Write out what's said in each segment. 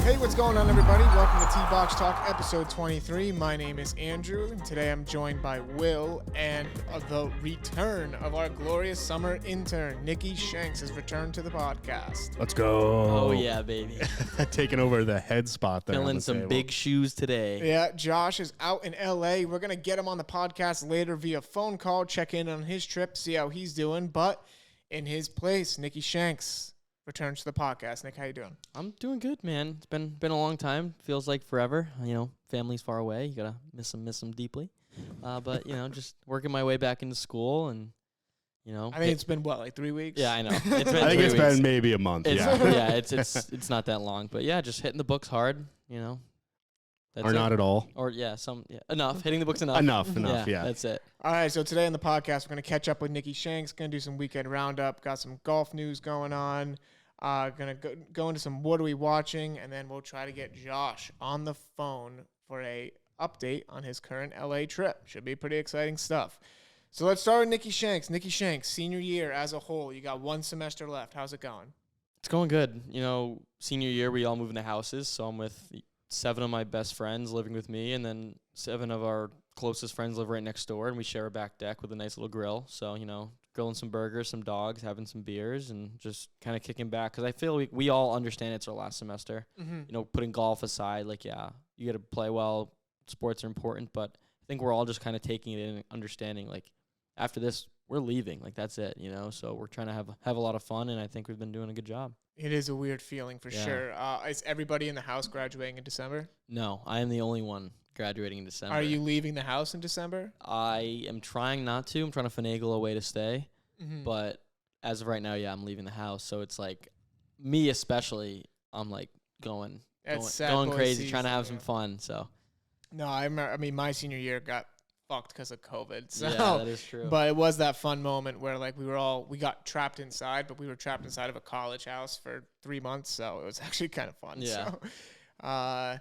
Hey, what's going on, everybody? Welcome to T-Box Talk, episode 23. My name is Andrew, and today I'm joined by Will, and the return of our glorious summer intern, Nicky Shanks, has returned to the podcast. Let's go. Oh, yeah, baby. Taking over the head spot there. Filling some big shoes today. Yeah, Josh is out in L.A. We're going to get him on the podcast later via phone call, check in on his trip, see how he's doing. But in his place, Nicky Shanks returns to the podcast. Nick, how you doing? I'm doing good, man. It's been a long time. Feels like forever. You know, family's far away. You gotta miss them deeply. But you know, just working my way back into school, and you know, I mean, it's been what, like 3 weeks? Yeah, I know. It's been I think 3 it's weeks. been maybe a month. It's not that long, but yeah, just hitting the books hard. You know, that's or it. not at all. Or enough. Hitting the books enough. Enough. Yeah. That's it. All right, so today on the podcast, we're going to catch up with Nicky Shanks, going to do some weekend roundup, got some golf news going on, going to go into some what are we watching, and then we'll try to get Josh on the phone for a update on his current LA trip. Should be pretty exciting stuff. So let's start with Nicky Shanks. Nicky Shanks, senior year as a whole, you got one semester left. How's it going? It's going good. You know, senior year, we all move into houses, so I'm with 7 of my best friends living with me, and then 7 of our closest friends live right next door, and we share a back deck with a nice little grill. So, you know, grilling some burgers, some dogs, having some beers, and just kind of kicking back. Because I feel we all understand it's our last semester. Mm-hmm. You know, putting golf aside, like, yeah, you got to play well. Sports are important, but I think we're all just kind of taking it in and understanding, like, after this, we're leaving. Like, that's it, you know? So we're trying to have a lot of fun, and I think we've been doing a good job. It is a weird feeling for sure. Is everybody in the house graduating in December? No, I am the only one graduating in December. Are you leaving the house in December? I am trying not to. I'm trying to finagle a way to stay. Mm-hmm. But as of right now, yeah, I'm leaving the house. So it's like, me especially, I'm like going crazy, trying to have some fun. So no, I mean, my senior year got fucked because of COVID. So, yeah, that is true. But it was that fun moment where like we got trapped inside, but we were trapped inside of a college house for 3 months. So it was actually kind of fun. Yeah.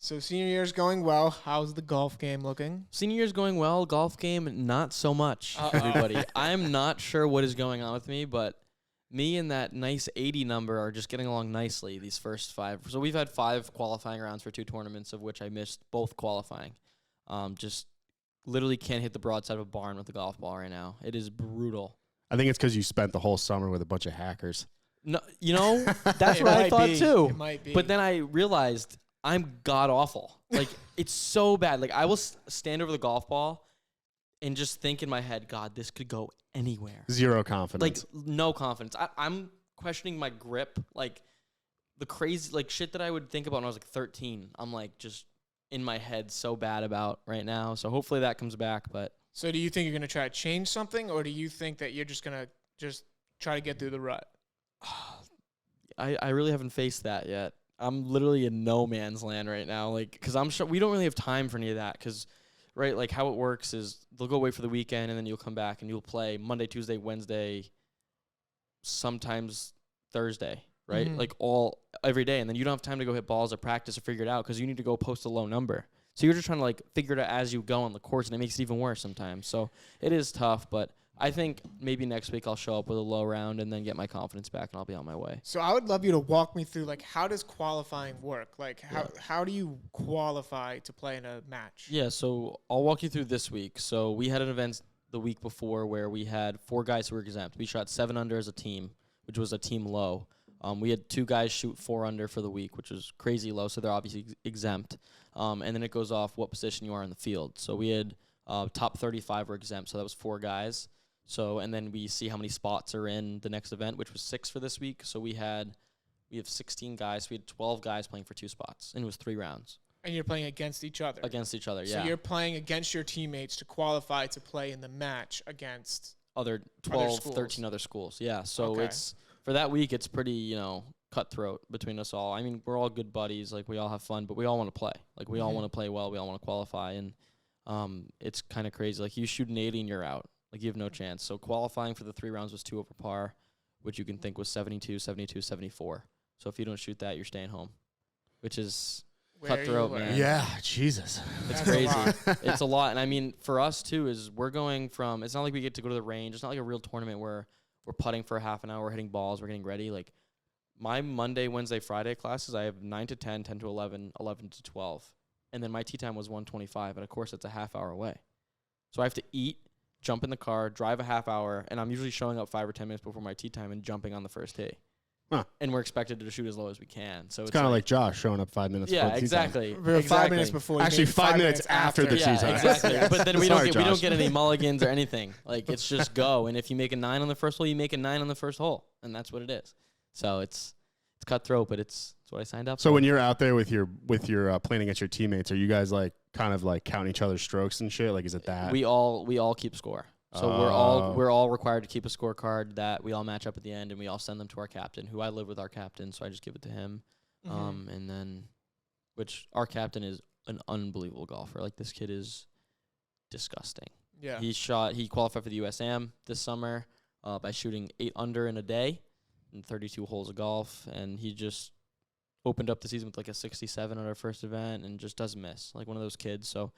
So senior year's going well. How's the golf game looking? Senior year's going well. Golf game, not so much, everybody. I'm not sure what is going on with me, but me and that nice 80 number are just getting along nicely these first 5. So we've had 5 qualifying rounds for 2 tournaments, of which I missed both qualifying. Just literally can't hit the broadside of a barn with a golf ball right now. It is brutal. I think it's because you spent the whole summer with a bunch of hackers. No, you know, that's what I thought too. It might be. But then I realized I'm god awful. Like, it's so bad. Like, I will stand over the golf ball and just think in my head, God, this could go anywhere. Zero confidence. Like, no confidence. I'm questioning my grip. Like, the crazy, like, shit that I would think about when I was, like, 13. I'm, like, just in my head so bad about right now. So hopefully that comes back. But so do you think you're going to try to change something, or do you think that you're just going to just try to get through the rut? I really haven't faced that yet. I'm literally in no man's land right now, like, because I'm sure we don't really have time for any of that. Because, right, like how it works is they'll go away for the weekend, and then you'll come back and you'll play Monday, Tuesday, Wednesday, sometimes Thursday, right? Mm-hmm. Like every day, and then you don't have time to go hit balls or practice or figure it out because you need to go post a low number. So you're just trying to like figure it out as you go on the course, and it makes it even worse sometimes. So it is tough, but I think maybe next week I'll show up with a low round and then get my confidence back, and I'll be on my way. So I would love you to walk me through, like, how does qualifying work? Like, how do you qualify to play in a match? Yeah, so I'll walk you through this week. So we had an event the week before where we had 4 guys who were exempt. We shot 7 under as a team, which was a team low. We had 2 guys shoot 4 under for the week, which was crazy low, so they're obviously exempt. And then it goes off what position you are in the field. So we had top 35 were exempt, so that was 4 guys. So, and then we see how many spots are in the next event, which was 6 for this week. So we have 16 guys. We had 12 guys playing for 2 spots, and it was 3 rounds. And you're playing against each other. Against each other, yeah. So you're playing against your teammates to qualify to play in the match against other 12, 13 other schools. Yeah, so it's for that week, it's pretty, you know, cutthroat between us all. I mean, we're all good buddies. Like, we all have fun, but we all want to play. Like, we all want to play well. We all want to qualify, and it's kind of crazy. Like, you shoot an 80 and you're out. Like, you have no chance. So qualifying for the 3 rounds was 2 over par, which you can think was 72, 72, 74. So if you don't shoot that, you're staying home, which is cutthroat, man. Yeah, Jesus. It's crazy. It's a lot. And I mean, for us too, is we're going from, it's not like we get to go to the range. It's not like a real tournament where we're putting for a half an hour, we're hitting balls, we're getting ready. Like, my Monday, Wednesday, Friday classes, I have 9 to 10, 10 to 11, 11 to 12. And then my tee time was 1:25. And, of course, it's a half hour away. So I have to eat, jump in the car, drive a half hour, and I'm usually showing up 5 or 10 minutes before my tee time and jumping on the first tee. Huh. And we're expected to shoot as low as we can. So it's kind of like Josh showing up 5 minutes before the tee time. Exactly. 5 minutes before. Actually, 5 minutes after the tee time. Exactly. But then we Sorry, don't get any mulligans or anything. Like, it's just go. And if you make a 9 on the first hole, you make a 9 on the first hole. And that's what it is. So it's cutthroat, but it's what I signed up for. So when you're out there with your playing against your teammates, are you guys like kind of like counting each other's strokes and shit? Like, is it that? We all keep score. So we're all required to keep a scorecard that we all match up at the end, and we all send them to our captain, who I live with our captain, so I just give it to him. And then, which our captain is an unbelievable golfer. Like, this kid is disgusting. Yeah. He qualified for the USAM this summer by shooting 8 under in a day and 32 holes of golf, and he just opened up the season with like a 67 at our first event and just doesn't miss, like one of those kids. So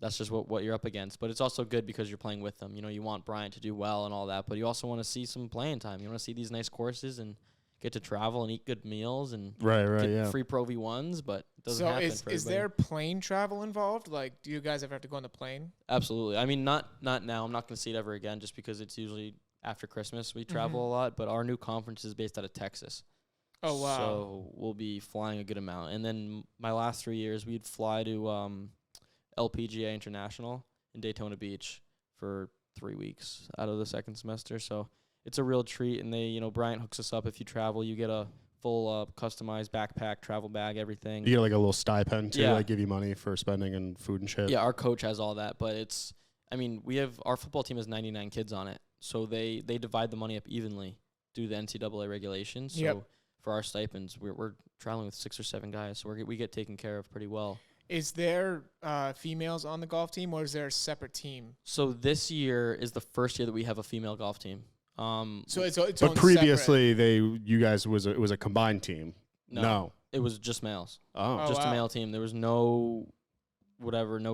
that's just what you're up against. But it's also good because you're playing with them. You know, you want Bryant to do well and all that, but you also want to see some playing time. You want to see these nice courses and get to travel and eat good meals and get free Pro V1s, but it doesn't happen for everybody. Is there plane travel involved? Like, do you guys ever have to go on the plane? Absolutely. I mean, not now. I'm not going to see it ever again just because it's usually after Christmas we travel a lot, but our new conference is based out of Texas. Oh, wow. So we'll be flying a good amount. And then my last 3 years, we'd fly to LPGA International in Daytona Beach for 3 weeks out of the second semester. So it's a real treat. And they, Bryant hooks us up. If you travel, you get a full customized backpack, travel bag, everything. You get like a little stipend too, like give you money for spending and food and shit. Yeah, our coach has all that. But our football team has 99 kids on it. So they divide the money up evenly due to the NCAA regulations. So for our stipends, we're traveling with 6 or 7 guys. So we get taken care of pretty well. Is there females on the golf team, or is there a separate team? So this year is the first year that we have a female golf team. So it's but previously it was a combined team. No, it was just males. Just a male team. There was no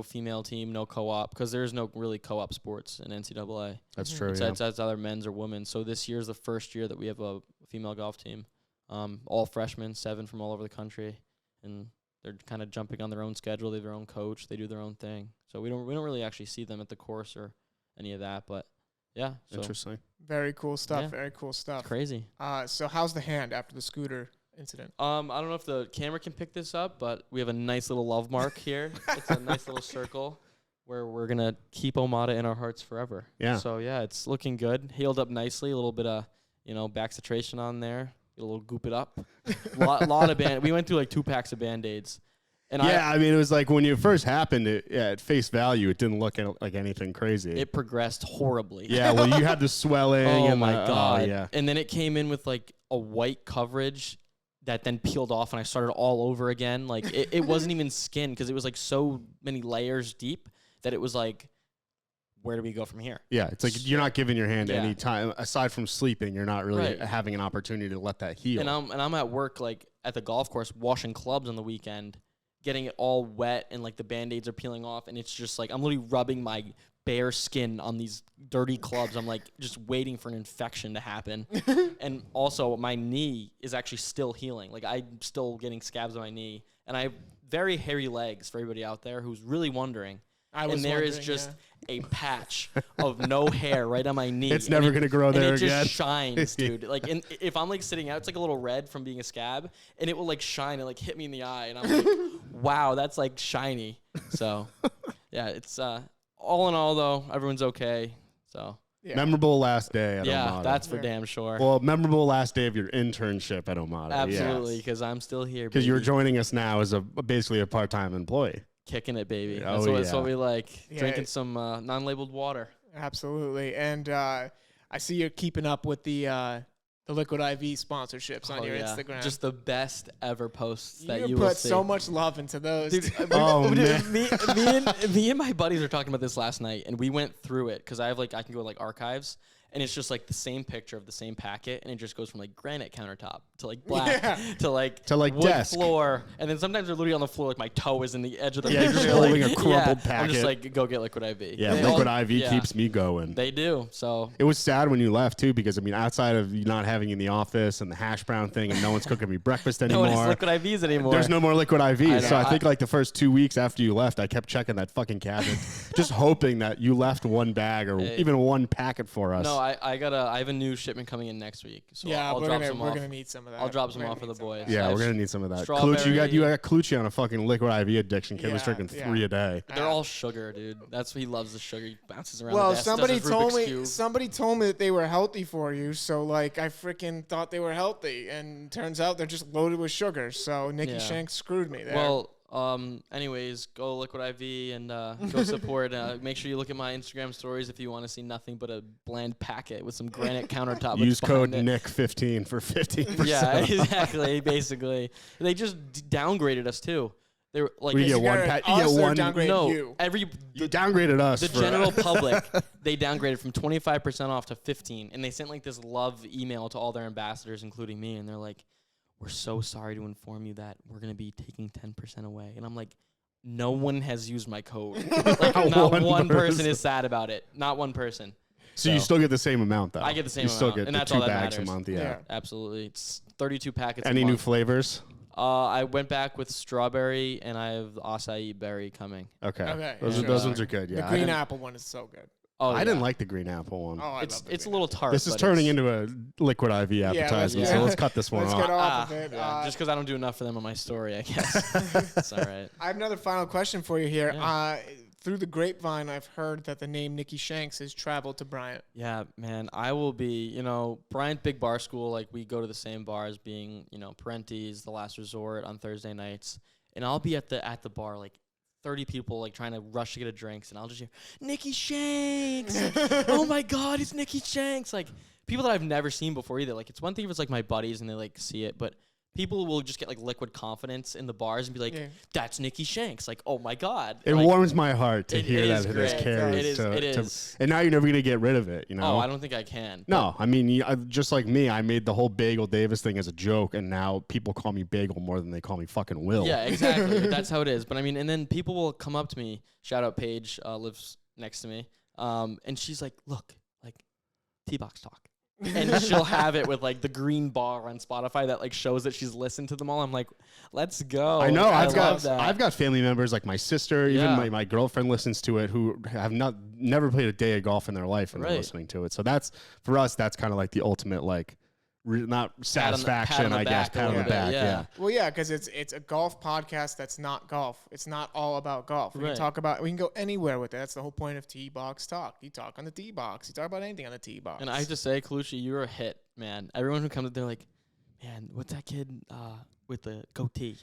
female team, no co-op, because there is no really co-op sports in NCAA. That's true. It's either men's or women's. So this year is the first year that we have a female golf team. All freshmen, 7 from all over the country, and they're kind of jumping on their own schedule. They have their own coach. They do their own thing. So we don't really actually see them at the course or any of that. But yeah, interesting. Very cool stuff. Yeah. Very cool stuff. It's crazy. So how's the hand after the scooter incident? I don't know if the camera can pick this up, but we have a nice little love mark here. It's a nice little circle where we're gonna keep Omada in our hearts forever. Yeah. So yeah, it's looking good. Healed up nicely. A little bit of back citration on there. Get a little goop it up. lot of we went through like 2 packs of Band-Aids. And I mean, it was like when it first happened, at face value, it didn't look like anything crazy. It progressed horribly. Yeah, well, you had the swelling. Oh, my God. Oh, yeah. And then it came in with like a white coverage that then peeled off, and I started all over again. Like, it wasn't even skin because it was like so many layers deep that it was like, where do we go from here? Yeah, it's like you're not giving your hand any time. Aside from sleeping, you're not really having an opportunity to let that heal. And I'm at work, like, at the golf course, washing clubs on the weekend, getting it all wet, and like the Band-Aids are peeling off, and it's just like I'm literally rubbing my bare skin on these dirty clubs. I'm like just waiting for an infection to happen. And also my knee is actually still healing. Like, I'm still getting scabs on my knee, and I have very hairy legs for everybody out there who's really wondering. And there is just a patch of no hair right on my knee. It's never going to grow there again. And it just shines, dude. Like, if I'm like sitting out, it's like a little red from being a scab, and it will like shine and like hit me in the eye, and I'm like, wow, that's like shiny. So, yeah, it's all in all though, everyone's okay. So. Yeah. Memorable last day at Omada. That's for damn sure. Well, memorable last day of your internship at Omada. Absolutely, because I'm still here. Because you're joining us now as basically a part-time employee. Kicking it, baby. That's what we like. Yeah. Drinking some non-labeled water. Absolutely. And I see you're keeping up with the Liquid IV sponsorships on your Instagram. Just the best ever posts that you put will see. so much love into those. Dude, man. Me and my buddies were talking about this last night, and we went through it because I can go like archives, and it's just like the same picture of the same packet, and it just goes from like granite countertop to like black to like wood desk floor, and then sometimes they're literally on the floor, like my toe is in the edge of the you're picture. just holding a crumpled packet. I'm just like, go get Liquid IV. Yeah, Liquid IV keeps me going. They do. So it was sad when you left too, because I mean, outside of you not having you in the office and the hash brown thing, and no one's cooking me breakfast anymore. No one has Liquid IVs anymore. There's no more Liquid IVs. So I think like the first 2 weeks after you left, I kept checking that fucking cabinet, just hoping that you left one bag or even one packet for us. No, I have a new shipment coming in next week. So yeah, I'll drop some off. We're gonna need some of that. I'll drop some off for the boys. Yeah, we're gonna need some of that. Clutch, you got Clutchy on a fucking Liquid IV addiction. Kid was drinking 3 a day. They're all sugar, dude. That's what he loves, the sugar. He bounces around. Well, the desk, somebody told me that they were healthy for you, so like I freaking thought they were healthy, and turns out they're just loaded with sugar. So Nicky Shanks screwed me there. Well, anyways, go Liquid IV and go support. Make sure you look at my Instagram stories if you want to see nothing but a bland packet with some granite countertop. Use code NICK15 for 15%. Yeah, exactly. Basically, they just downgraded us too. They were like, you get one pack. You get one. No, you downgraded us. The general public, they downgraded from 25% off to 15%, and they sent like this love email to all their ambassadors, including me, and they're like, "We're so sorry to inform you that we're going to be taking 10% away." And I'm like, no one has used my code. Like, not one person is sad about it. Not one person. So you still get the same amount, though. I get the same amount. You still get and the that's 2 all that bags matters. a month, yeah. Absolutely. It's 32 packets Any a month. new flavors? I went back with strawberry, and I have acai berry coming. Okay. Those ones are good, yeah. The green apple one is so good. Oh, I didn't like the green apple one. Oh, it's a little tart. This is turning into a Liquid IV advertisement, so let's cut this one off. Let's get off of it. Yeah, just because I don't do enough for them on my story, I guess. It's all right. I have another final question for you here. Yeah. Through the grapevine, I've heard that the name Nicky Shanks has traveled to Bryant. Yeah, man. I will be, Bryant Big Bar School, like we go to the same bars, being, Parenti's, The Last Resort on Thursday nights. And I'll be at the bar, like 30 people like trying to rush to get a drinks, and I'll just hear, Nicky Shanks! Oh my God, it's Nicky Shanks! Like people that I've never seen before either. Like it's one thing if it's like my buddies and they like see it, but people will just get like liquid confidence in the bars and be like, "That's Nicky Shanks!" Like, oh my God! It warms my heart to hear that it is carried. It is. And now you're never gonna get rid of it, Oh, I don't think I can. No, I mean, just like me, I made the whole Bagel Davis thing as a joke, and now people call me Bagel more than they call me fucking Will. Yeah, exactly. That's how it is. But I mean, and then people will come up to me. Shout out Paige, lives next to me, and she's like, "Look, like T-Box Talk." And she'll have it with like the green bar on Spotify that like shows that she's listened to them all. I'm like, let's go. I know. I've got family members like my sister, even my girlfriend listens to it, who have never played a day of golf in their life and they're listening to it. So that's for us. That's kind of like the ultimate like. Not satisfaction, I guess. Pat on the back, yeah. Well, yeah, because it's a golf podcast that's not golf. It's not all about golf. We can go anywhere with it. That's the whole point of T-Box Talk. You talk on the T-Box. You talk about anything on the T-Box. And I have to say, Colucci, you're a hit, man. Everyone who comes, they're like, man, what's that kid with the goatee?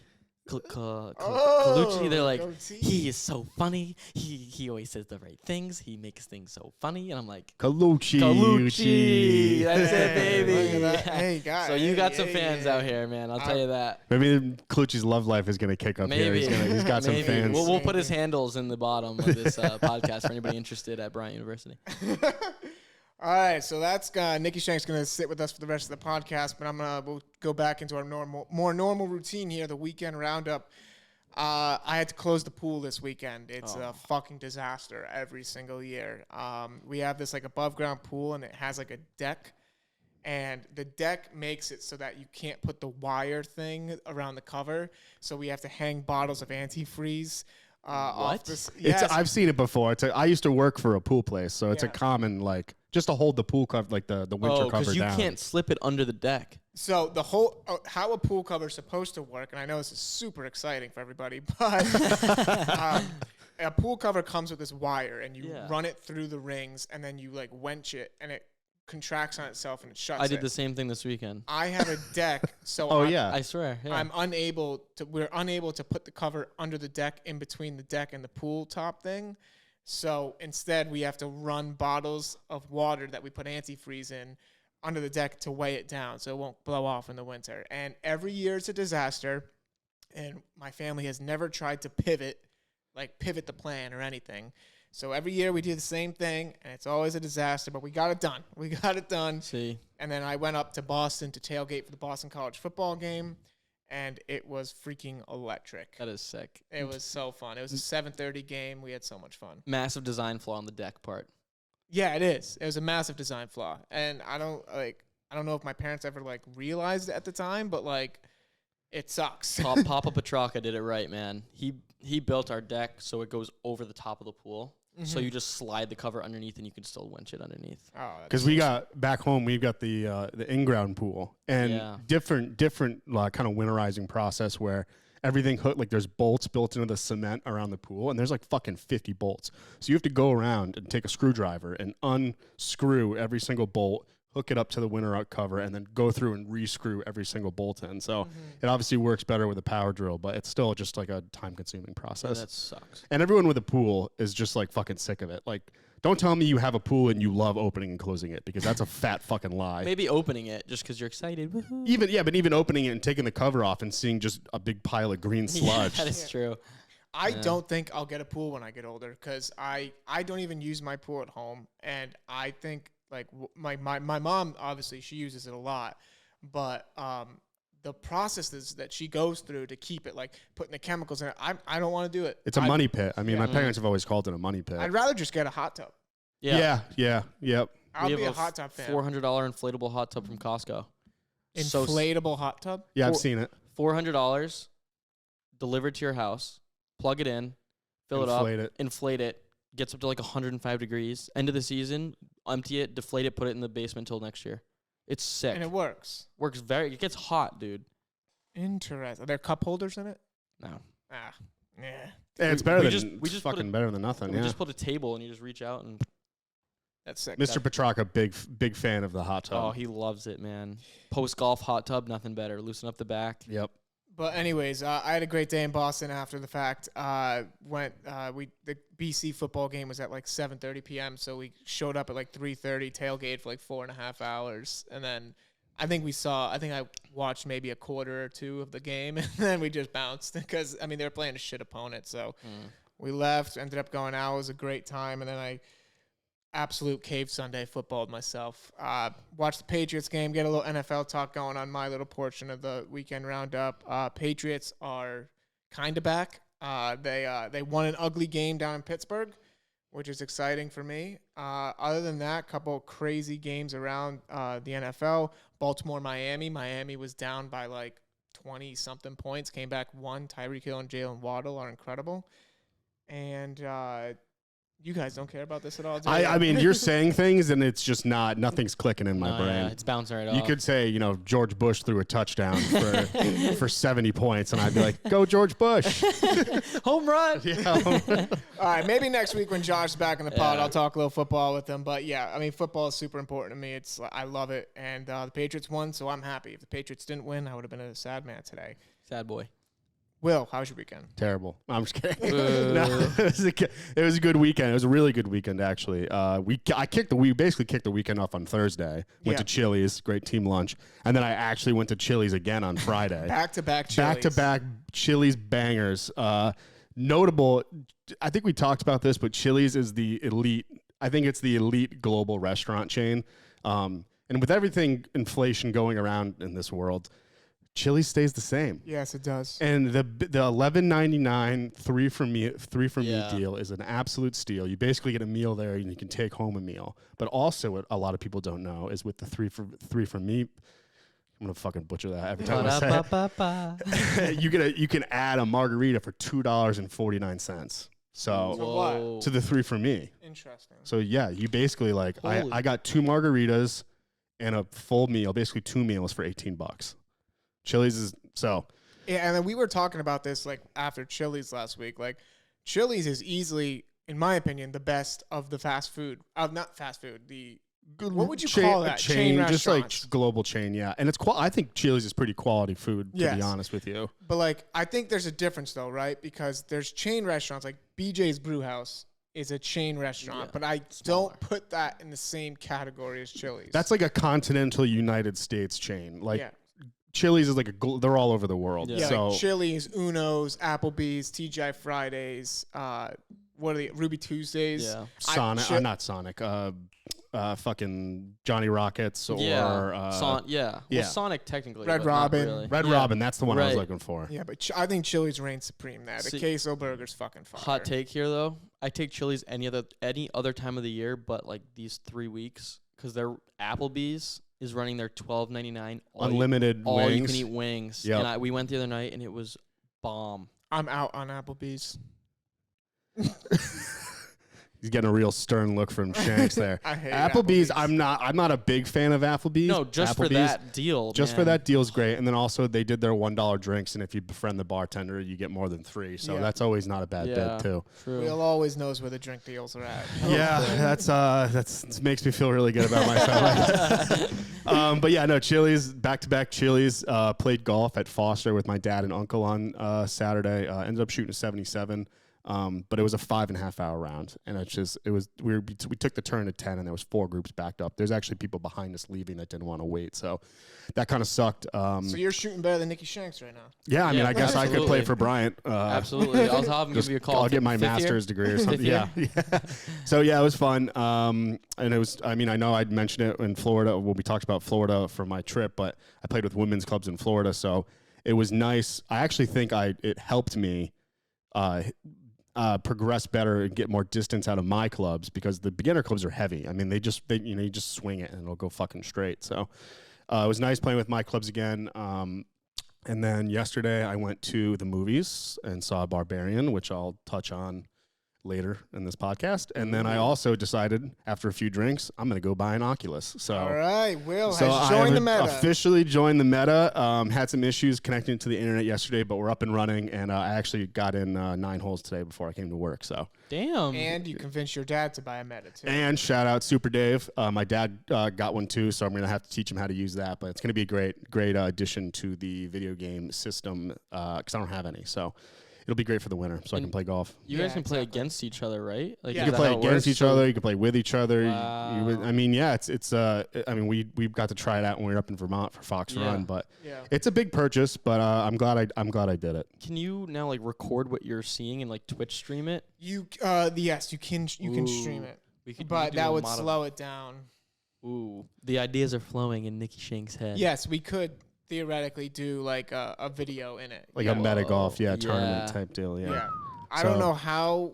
Colucci, they're like, he is so funny. He always says the right things. He makes things so funny. And I'm like, Colucci. That's it, baby. Hey, guys. So you got some fans out here, man. I'll tell you that. Maybe Colucci's love life is going to kick up here. He's got some fans. We'll put his handles in the bottom of this podcast for anybody interested at Bryant University. All right, so that's Nicky Shanks going to sit with us for the rest of the podcast, but we'll go back into our more normal routine here, the weekend roundup. I had to close the pool this weekend. It's a fucking disaster every single year. We have this like above ground pool, and it has like a deck, and the deck makes it so that you can't put the wire thing around the cover, so we have to hang bottles of antifreeze. Off this. Yes. I've seen it before. I used to work for a pool place, so it's a common like just to hold the pool cover, like the winter cover down. Because you can't slip it under the deck. So the whole how a pool cover is supposed to work, and I know this is super exciting for everybody, but a pool cover comes with this wire, and you run it through the rings, and then you like wench it, and it contracts on itself and it shuts. I did the same thing this weekend. I have a deck, so I swear, we're unable to put the cover under the deck, in between the deck and the pool top thing. So instead, we have to run bottles of water that we put antifreeze in under the deck to weigh it down so it won't blow off in the winter. And every year it's a disaster, and my family has never tried to pivot the plan or anything. So every year we do the same thing, and it's always a disaster, but we got it done. We got it done. See. And then I went up to Boston to tailgate for the Boston College football game, and it was freaking electric. That is sick. It was so fun. It was a 7:30 game. We had so much fun. Massive design flaw on the deck part. Yeah, it is. It was a massive design flaw, and I don't know if my parents ever like realized it at the time, but like it sucks. Papa Petrarca did it right, man. He built our deck so it goes over the top of the pool. So you just slide the cover underneath and you can still winch it underneath. Oh, because we got back home, we've got the in-ground pool and different kind of winterizing process where everything like there's bolts built into the cement around the pool, and there's like fucking 50 bolts. So you have to go around and take a screwdriver and unscrew every single bolt, hook it up to the winter cover, and then go through and re-screw every single bolt in. So it obviously works better with a power drill, but it's still just like a time-consuming process. Yeah, that sucks. And everyone with a pool is just like fucking sick of it. Like, don't tell me you have a pool and you love opening and closing it, because that's a fat fucking lie. Maybe opening it just because you're excited. Woohoo. Even opening it and taking the cover off and seeing just a big pile of green sludge. Yeah, that is true. I don't think I'll get a pool when I get older, because I don't even use my pool at home, and I think like my mom, obviously she uses it a lot, but the processes that she goes through to keep it, like putting the chemicals in it, I don't want to do it. It's a money pit. I mean, my parents have always called it a money pit. I'd rather just get a hot tub. Yeah. Yep. I'll be a hot tub fan. $400 inflatable hot tub from Costco. Inflatable hot tub? Yeah, I've seen it. $400 delivered to your house. Plug it in, fill it up, inflate it. Gets up to like 105 degrees. End of the season, empty it, deflate it, put it in the basement until next year. It's sick. And it works. It gets hot, dude. Interesting. Are there cup holders in it? No. Yeah. It's better than better than nothing. We just put a table and you just reach out and. That's sick. Mr. Petrarca, big fan of the hot tub. Oh, he loves it, man. Post golf hot tub, nothing better. Loosen up the back. Yep. But anyways, I had a great day in Boston after the fact. The BC football game was at like 7:30 p.m. So we showed up at like 3:30, tailgate for like 4.5 hours, and then I think I watched maybe a quarter or two of the game, and then we just bounced because they were playing a shit opponent. So we left, ended up going out. It was a great time, and then I absolute cave Sunday footballed myself. Watched the Patriots game, get a little NFL talk going on my little portion of the weekend roundup. Patriots are kind of back. They won an ugly game down in Pittsburgh, which is exciting for me. Other than that, couple crazy games around the NFL. Baltimore, Miami. Miami was down by like 20-something points, came back won. Tyreek Hill and Jalen Waddle are incredible. And you guys don't care about this at all, do you? I mean, you're saying things, and it's just nothing's clicking in my brain. Yeah, it's bouncing right off. You could say, George Bush threw a touchdown for 70 points, and I'd be like, go George Bush. Home run. Yeah. All right, maybe next week when Josh's back in the pod, I'll talk a little football with him. But yeah, football is super important to me. I love it, and the Patriots won, so I'm happy. If the Patriots didn't win, I would have been a sad man today. Sad boy. Will, how was your weekend? Terrible. I'm just kidding. No, it was a good weekend. It was a really good weekend, actually. We basically kicked the weekend off on Thursday. Went to Chili's, great team lunch, and then I actually went to Chili's again on Friday. Back-to-back Chili's. Back-to-back Chili's bangers. Notable. I think we talked about this, but Chili's is the elite. I think it's the elite global restaurant chain. And with everything inflation going around in this world, Chili's stays the same. Yes, it does. And the $11.99 three for me deal is an absolute steal. You basically get a meal there, and you can take home a meal. But also, what a lot of people don't know is with the three for me. I'm gonna fucking butcher that every time I say it. You can add a margarita for $2.49. So to the 3 for me. Interesting. So yeah, you basically I got 2 margaritas and a full meal, basically 2 meals for $18. Chili's is so. Yeah, and then we were talking about this after Chili's last week. Chili's is easily, in my opinion, the best of the fast food. Not fast food. What would you call that? Chain just like global chain, yeah. And it's I think Chili's is pretty quality food, to be honest with you. But I think there's a difference though, right? Because there's chain restaurants like BJ's Brewhouse is a chain restaurant, but I don't put that in the same category as Chili's. That's like a continental United States chain. Chili's is they're all over the world. Yeah, so Chili's, Uno's, Applebee's, TGI Fridays, what are the Ruby Tuesdays? Yeah. Sonic, not Sonic. Fucking Johnny Rockets or Well, Sonic technically. Red but not Robin. really. Red Robin. That's the one I was looking for. Yeah, but I think Chili's reigns supreme there. The queso burger's fucking fire. Hot take here though. I take Chili's any other time of the year, but like these 3 weeks, because their Applebee's is running their $12.99 unlimited all wings. you can eat wings. Yep. And we went the other night and it was bomb. I'm out on Applebee's. He's getting a real stern look from Shanks there. I hate Applebee's. I'm not a big fan of Applebee's. No, just for that deal. For that deal's great. And then also they did their $1 drinks, and if you befriend the bartender, you get more than 3. So that's always not a bad bit too. True. Will always knows where the drink deals are at. Yeah, that's makes me feel really good about myself. But yeah, no, Chili's, back-to-back Chili's. Played golf at Foster with my dad and uncle on Saturday. Ended up shooting a 77. But it was a 5.5 hour round, and we took the turn at 10, and there was 4 groups backed up. There's actually people behind us leaving that didn't want to wait, so that kind of sucked. So you're shooting better than Nicky Shanks right now. Yeah, I mean, I guess absolutely. I could play for Bryant. Absolutely, I'll have him give you a call. I'll get my master's degree or something. Yeah. So yeah, it was fun. And it was. I mean, I know I'd mentioned it in Florida when we talked about Florida for my trip, but I played with women's clubs in Florida, so it was nice. I actually think it helped me. Progress better and get more distance out of my clubs, because the beginner clubs are heavy. I mean, you just swing it and it'll go fucking straight. So it was nice playing with my clubs again. And then yesterday I went to the movies and saw Barbarian, which I'll touch on later in this podcast. And then I also decided, after a few drinks, I'm going to go buy an Oculus. So all right, Will has joined the meta. Officially joined the meta. Had some issues connecting to the internet yesterday, but we're up and running. And I actually got in 9 holes today before I came to work. So damn. And you convinced your dad to buy a meta too. And shout out Super Dave. My dad got one too, so I'm going to have to teach him how to use that. But it's going to be a great addition to the video game system, because I don't have any. So it'll be great for the winter, so I can play golf. You guys can play against each other, right? Like, you can play against each other. You can play with each other. Wow. I mean, yeah, it's. I mean, we got to try it out when we were up in Vermont for Fox Run, but it's a big purchase. But I'm glad I did it. Can you now like record what you're seeing and like Twitch stream it? Yes, you can stream it, but that would slow it down. Ooh, the ideas are flowing in Nicky Shanks' head. Yes, we could theoretically do like a video in it, like a meta golf, tournament type deal. Yeah. I don't know how.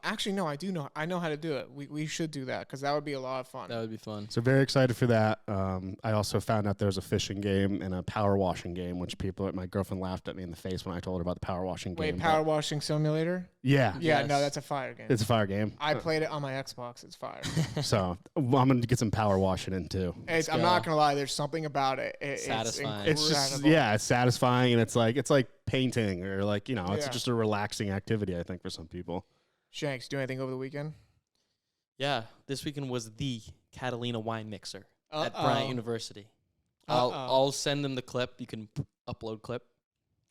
Actually, no, I do know. I know how to do it. We should do that, because that would be a lot of fun. That would be fun. So very excited for that. I also found out there's a fishing game and a power washing game, which my girlfriend laughed at me in the face when I told her about the power washing game. Wait, power washing simulator? Yeah. Yeah, no, that's a fire game. It's a fire game. I played it on my Xbox. It's fire. So I'm going to get some power washing in too. I'm not going to lie. There's something about it. Satisfying. It's just, it's satisfying, and it's like painting, or like, it's just a relaxing activity, I think, for some people. Shanks, do anything over the weekend? Yeah, this weekend was the Catalina wine mixer at Bryant University. I'll send them the clip. You can upload clip,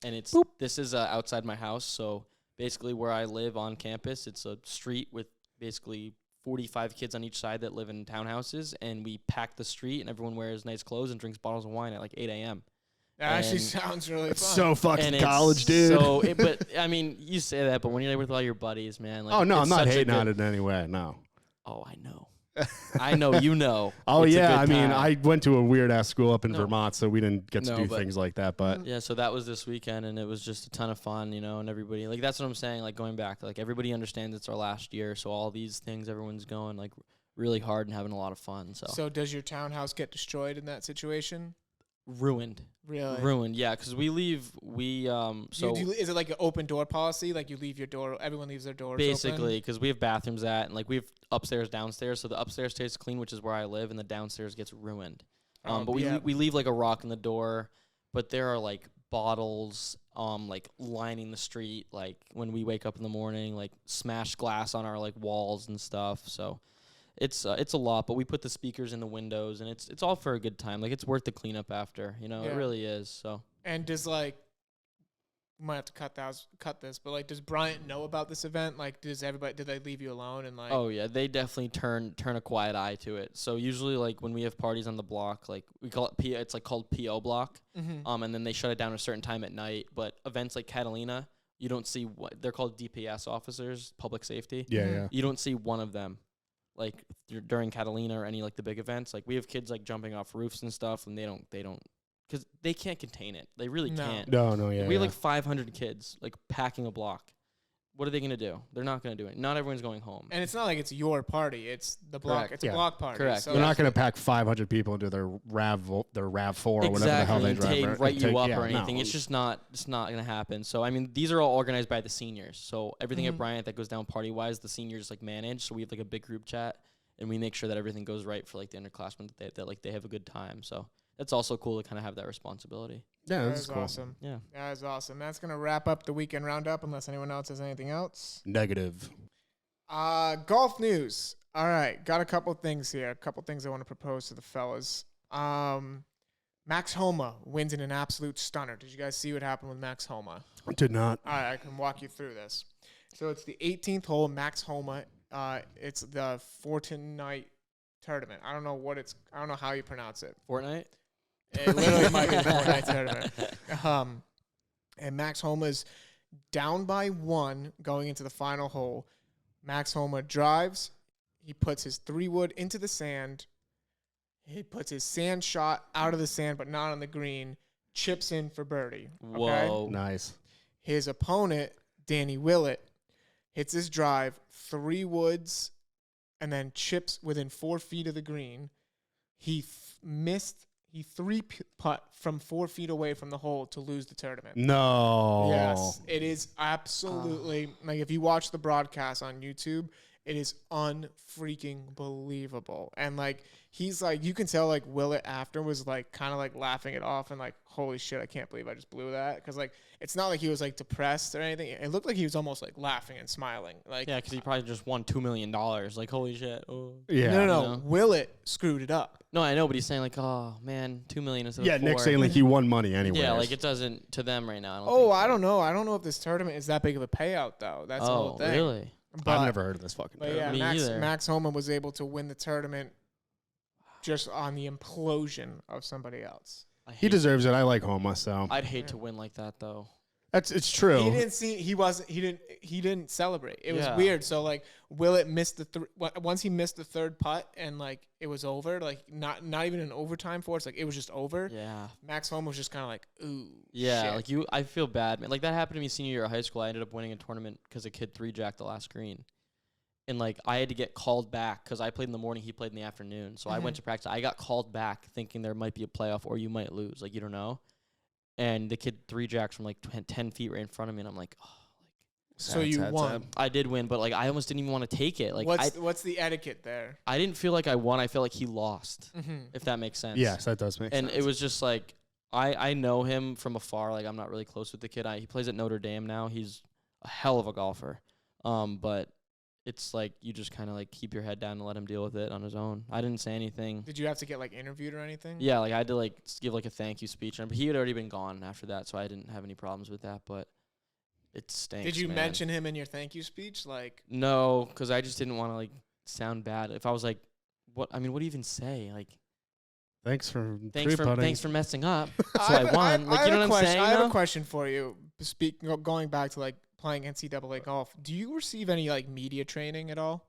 and this is outside my house. So basically, where I live on campus, it's a street with basically 45 kids on each side that live in townhouses, and we pack the street, and everyone wears nice clothes and drinks bottles of wine at like 8 a.m. That actually sounds really fun. So fucking college, dude. But I mean, you say that, but when you're with all your buddies, man. Like, I'm not hating on it in any way. No. Oh, I know. I know, you know. Oh, yeah. I mean, I went to a weird ass school up in Vermont, so we didn't get to do things like that. But yeah, so that was this weekend, and it was just a ton of fun, and everybody, like, that's what I'm saying, like, going back, like, everybody understands it's our last year, so all these things, everyone's going, like, really hard and having a lot of fun. So does your townhouse get destroyed in that situation? Ruined. Really? Ruined, yeah, because we leave, is it like an open door policy? Like you leave your door, everyone leaves their doors basically, because we have bathrooms and like we have upstairs, downstairs, so the upstairs stays clean, which is where I live, and the downstairs gets ruined. But we leave like a rock in the door, but there are like bottles like lining the street, like when we wake up in the morning, like smashed glass on our like walls and stuff, so it's a lot, but we put the speakers in the windows, and it's all for a good time. Like, it's worth the cleanup after, It really is. So. And does we might have to cut this, but like, does Bryant know about this event? Like, did they leave you alone and like? Oh yeah, they definitely turn a quiet eye to it. So usually, like when we have parties on the block, like we call it it's like called PO block, and then they shut it down at a certain time at night. But events like Catalina, You don't see what they're called DPS officers, public safety. Yeah. You don't see one of them, like during Catalina or any like the big events. Like we have kids like jumping off roofs and stuff, and they don't, because they can't contain it. They really can't. No, yeah. We have like 500 kids like packing a block. What are they gonna do? They're not gonna do it. Not everyone's going home. And it's not like it's your party. It's the block. Correct. It's a block party. Correct. So They're not going to pack 500 people into their RAV4 or whatever the hell they drive. And write you up or no. anything. It's just not. It's not gonna happen. So I mean, these are all organized by the seniors. So everything at Bryant that goes down party wise, the seniors like manage. So we have like a big group chat, and we make sure that everything goes right for like the underclassmen, that like they have a good time. So that's also cool to kind of have that responsibility. Yeah, that that's is cool. awesome. Yeah, that is awesome. That's gonna wrap up the weekend roundup. Unless anyone else has anything else. Negative. Golf news. All right, got a couple things here. A couple things I want to propose to the fellas. Max Homa wins in an absolute stunner. Did you guys see what happened with Max Homa? I did not. All right, I can walk you through this. So it's the 18th hole, Max Homa. It's the Fortnite tournament. I don't know how you pronounce it. Fortnite. It literally might be the Fortnite tournament. And Max Homa's down by 1 going into the final hole. Max Homa drives. He puts his 3-wood into the sand. He puts his sand shot out of the sand, but not on the green. Chips in for birdie. Okay? Whoa. Nice. His opponent, Danny Willett, hits his drive, 3 woods, and then chips within 4 feet of the green. He missed. He 3-putt from 4 feet away from the hole to lose the tournament. No. Yes, it is absolutely like if you watch the broadcast on YouTube, it is unfreaking believable. And like he's like, you can tell like Willett after was like kind of like laughing it off and like, holy shit, I can't believe I just blew that. Because like it's not like he was like depressed or anything. It looked like he was almost like laughing and smiling. Like Yeah, because he probably just won $2 million. Like holy shit. Oh. Yeah. No. You know? Willett screwed it up. No, I know, but he's saying like, oh man, $2 million instead Yeah, of 4. Nick's saying like he won money anyway. Yeah, like it doesn't to them right now. I don't know. I don't know if this tournament is that big of a payout though. That's the whole thing. Really? But, I've never heard of this fucking But yeah, tournament. Me either. Max Homa was able to win the tournament just on the implosion of somebody else. He deserves it. I like Homa, so I'd hate to win like that though. it's true. He didn't celebrate. It was weird. So like Willett missed once he missed the 3rd putt and like it was over, like not even an overtime for it. It's like it was just over. Yeah. Max Homa was just kind of like, ooh. Yeah, shit. like I feel bad, man. Like that happened to me senior year of high school. I ended up winning a tournament because a kid 3-jacked the last green. And like I had to get called back because I played in the morning, he played in the afternoon. So I went to practice. I got called back thinking there might be a playoff or you might lose. Like you don't know. And the kid 3-jacks from like 10 feet right in front of me, and I'm like, oh. So you won. I did win, but like I almost didn't even want to take it. Like what's the etiquette there? I didn't feel like I won. I felt like he lost. If that makes sense. Yes, that does make sense. And it was just like I know him from afar. Like I'm not really close with the kid. He plays at Notre Dame now. He's a hell of a golfer. But it's like you just kind of like keep your head down and let him deal with it on his own. I didn't say anything. Did you have to get like interviewed or anything? Yeah, like I had to like give like a thank you speech, but he had already been gone after that, so I didn't have any problems with that. But it stinks. Did you man. mention him in your thank you speech? Like No, because I just didn't want to like sound bad. If I was like, what? I mean, what do you even say? Like, thanks for messing up. So I won. Like, you know what I'm saying? I have a question for you. Going back to like playing NCAA golf, do you receive any like media training at all?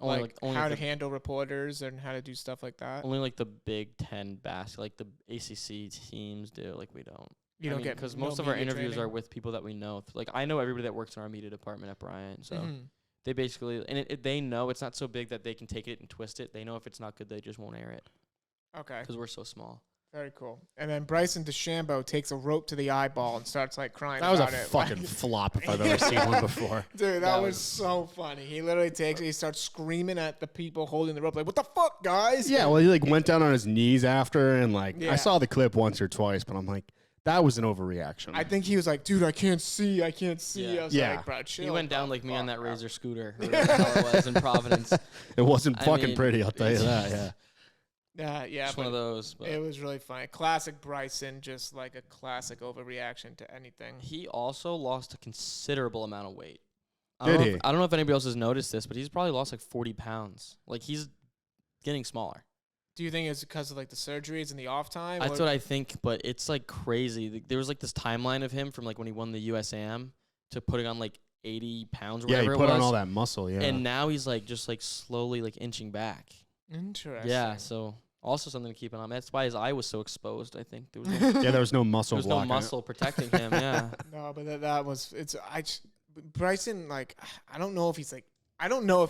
Only how to handle reporters and how to do stuff like that? Only like the Big Ten basketball, like the ACC teams do. Like we don't. You don't get because most of our interviews are with people that we know. Like I know everybody that works in our media department at Bryant, so they basically they know it's not so big that they can take it and twist it. They know if it's not good, they just won't air it. Okay. Because we're so small. Very cool. And then Bryson DeChambeau takes a rope to the eyeball and starts like crying. That was about a it. fucking flop if I've ever seen one before. Dude, that was so funny. He literally takes it. He starts screaming at the people holding the rope, like, "What the fuck, guys?" Yeah, well, he like went down on his knees after, and like Yeah. I saw the clip once or twice, but I'm like, that was an overreaction. I think he was like, "Dude, I can't see. I Yeah. was Yeah. like, "Bro, chill." He went down the like me on fuck that out." Razor scooter, or whatever the hell it was in Providence. It wasn't I fucking mean, pretty, I'll tell you that. Yeah. Yeah, Just one of those. But it was really funny. Classic Bryson, just like a classic overreaction to anything. he also lost a considerable amount of weight. Did he? I don't know if anybody else has noticed this, but he's probably lost like 40 pounds. Like he's getting smaller. Do you think it's because of like the surgeries and the off time? That's what I think, but it's like crazy. There was like this timeline of him from like when he won the USAM, to putting on like 80 pounds or Yeah, he whatever put it was. on all that muscle, yeah. And now he's like just like slowly like inching back. Interesting. Yeah, so also something to keep an eye on. That's why his eye was so exposed, I think. There was There was no muscle there was no blocking it. muscle protecting him, yeah. No, but that was Bryson, like, I don't know if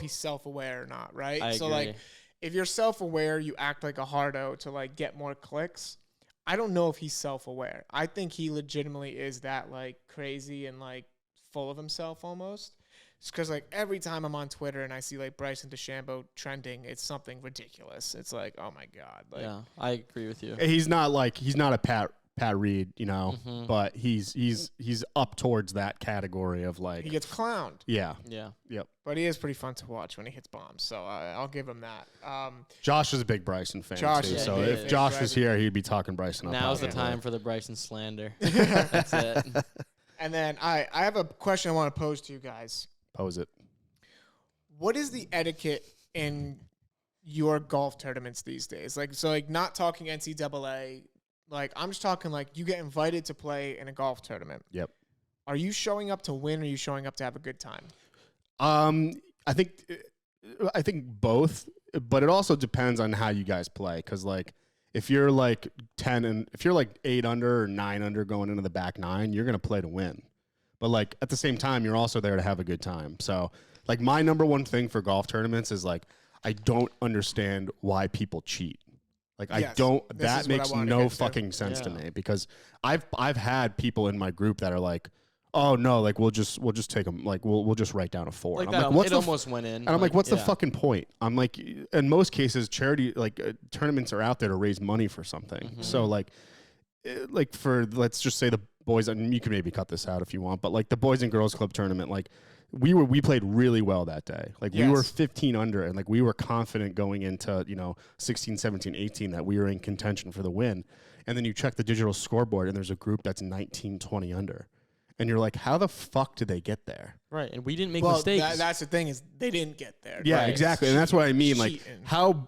he's self-aware or not, right? I So agree. like, if you're self-aware, you act like a hardo to like get more clicks. I don't know if he's self-aware. I think he legitimately is that like crazy and like full of himself almost. It's because like every time I'm on Twitter and I see like Bryson DeChambeau trending, it's something ridiculous. It's like, oh my god, like, Yeah, I agree with you. He's not a Pat Reed, you know, Mhm. but he's up towards that category of like he gets clowned. yeah. Yeah. Yep. But he is pretty fun to watch when he hits bombs, so I'll give him that. Josh is a big Bryson fan Josh too. is So big, if big Josh was Bryson. here, he'd be talking Bryson up. Now's the all time day. for the Bryson slander. That's it. And then I have a question I want to pose to you guys. Pose it. What is the etiquette in your golf tournaments these days? Like, so like not talking NCAA, like I'm just talking like you get invited to play in a golf tournament. Yep. Are you showing up to win or are you showing up to have a good time? I think both, but it also depends on how you guys play. Because like if you're like 10 and if you're like 8 under or 9 under going into the back 9, you're gonna play to win. But like at the same time, you're also there to have a good time. So like my number one thing for golf tournaments is like I don't understand why people cheat. Like Yes, I don't. this That is what I makes wanted to no get to. fucking sense to Yeah. me because I've had people in my group that are like, oh no, like we'll just take them, like we'll just write down a 4. Like And I'm that, like, what's it the almost went in. and I'm like, what's the yeah. fucking point? I'm like, in most cases, charity tournaments are out there to raise money for something. Mhm. So like for let's just say the boys, and you can maybe cut this out if you want, but like the Boys and Girls Club tournament, like we played really well that day. Like we were Yes. 15 under, and like we were confident going into 16, 17, 18 that we were in contention for the win. And then you check the digital scoreboard, and there's a group that's 19, 20 under. And you're like, how the fuck did they get there? Right, and we didn't make Well, mistakes. that's the thing is they didn't get there. Yeah, Right. exactly. And that's what I mean. Like Cheating. how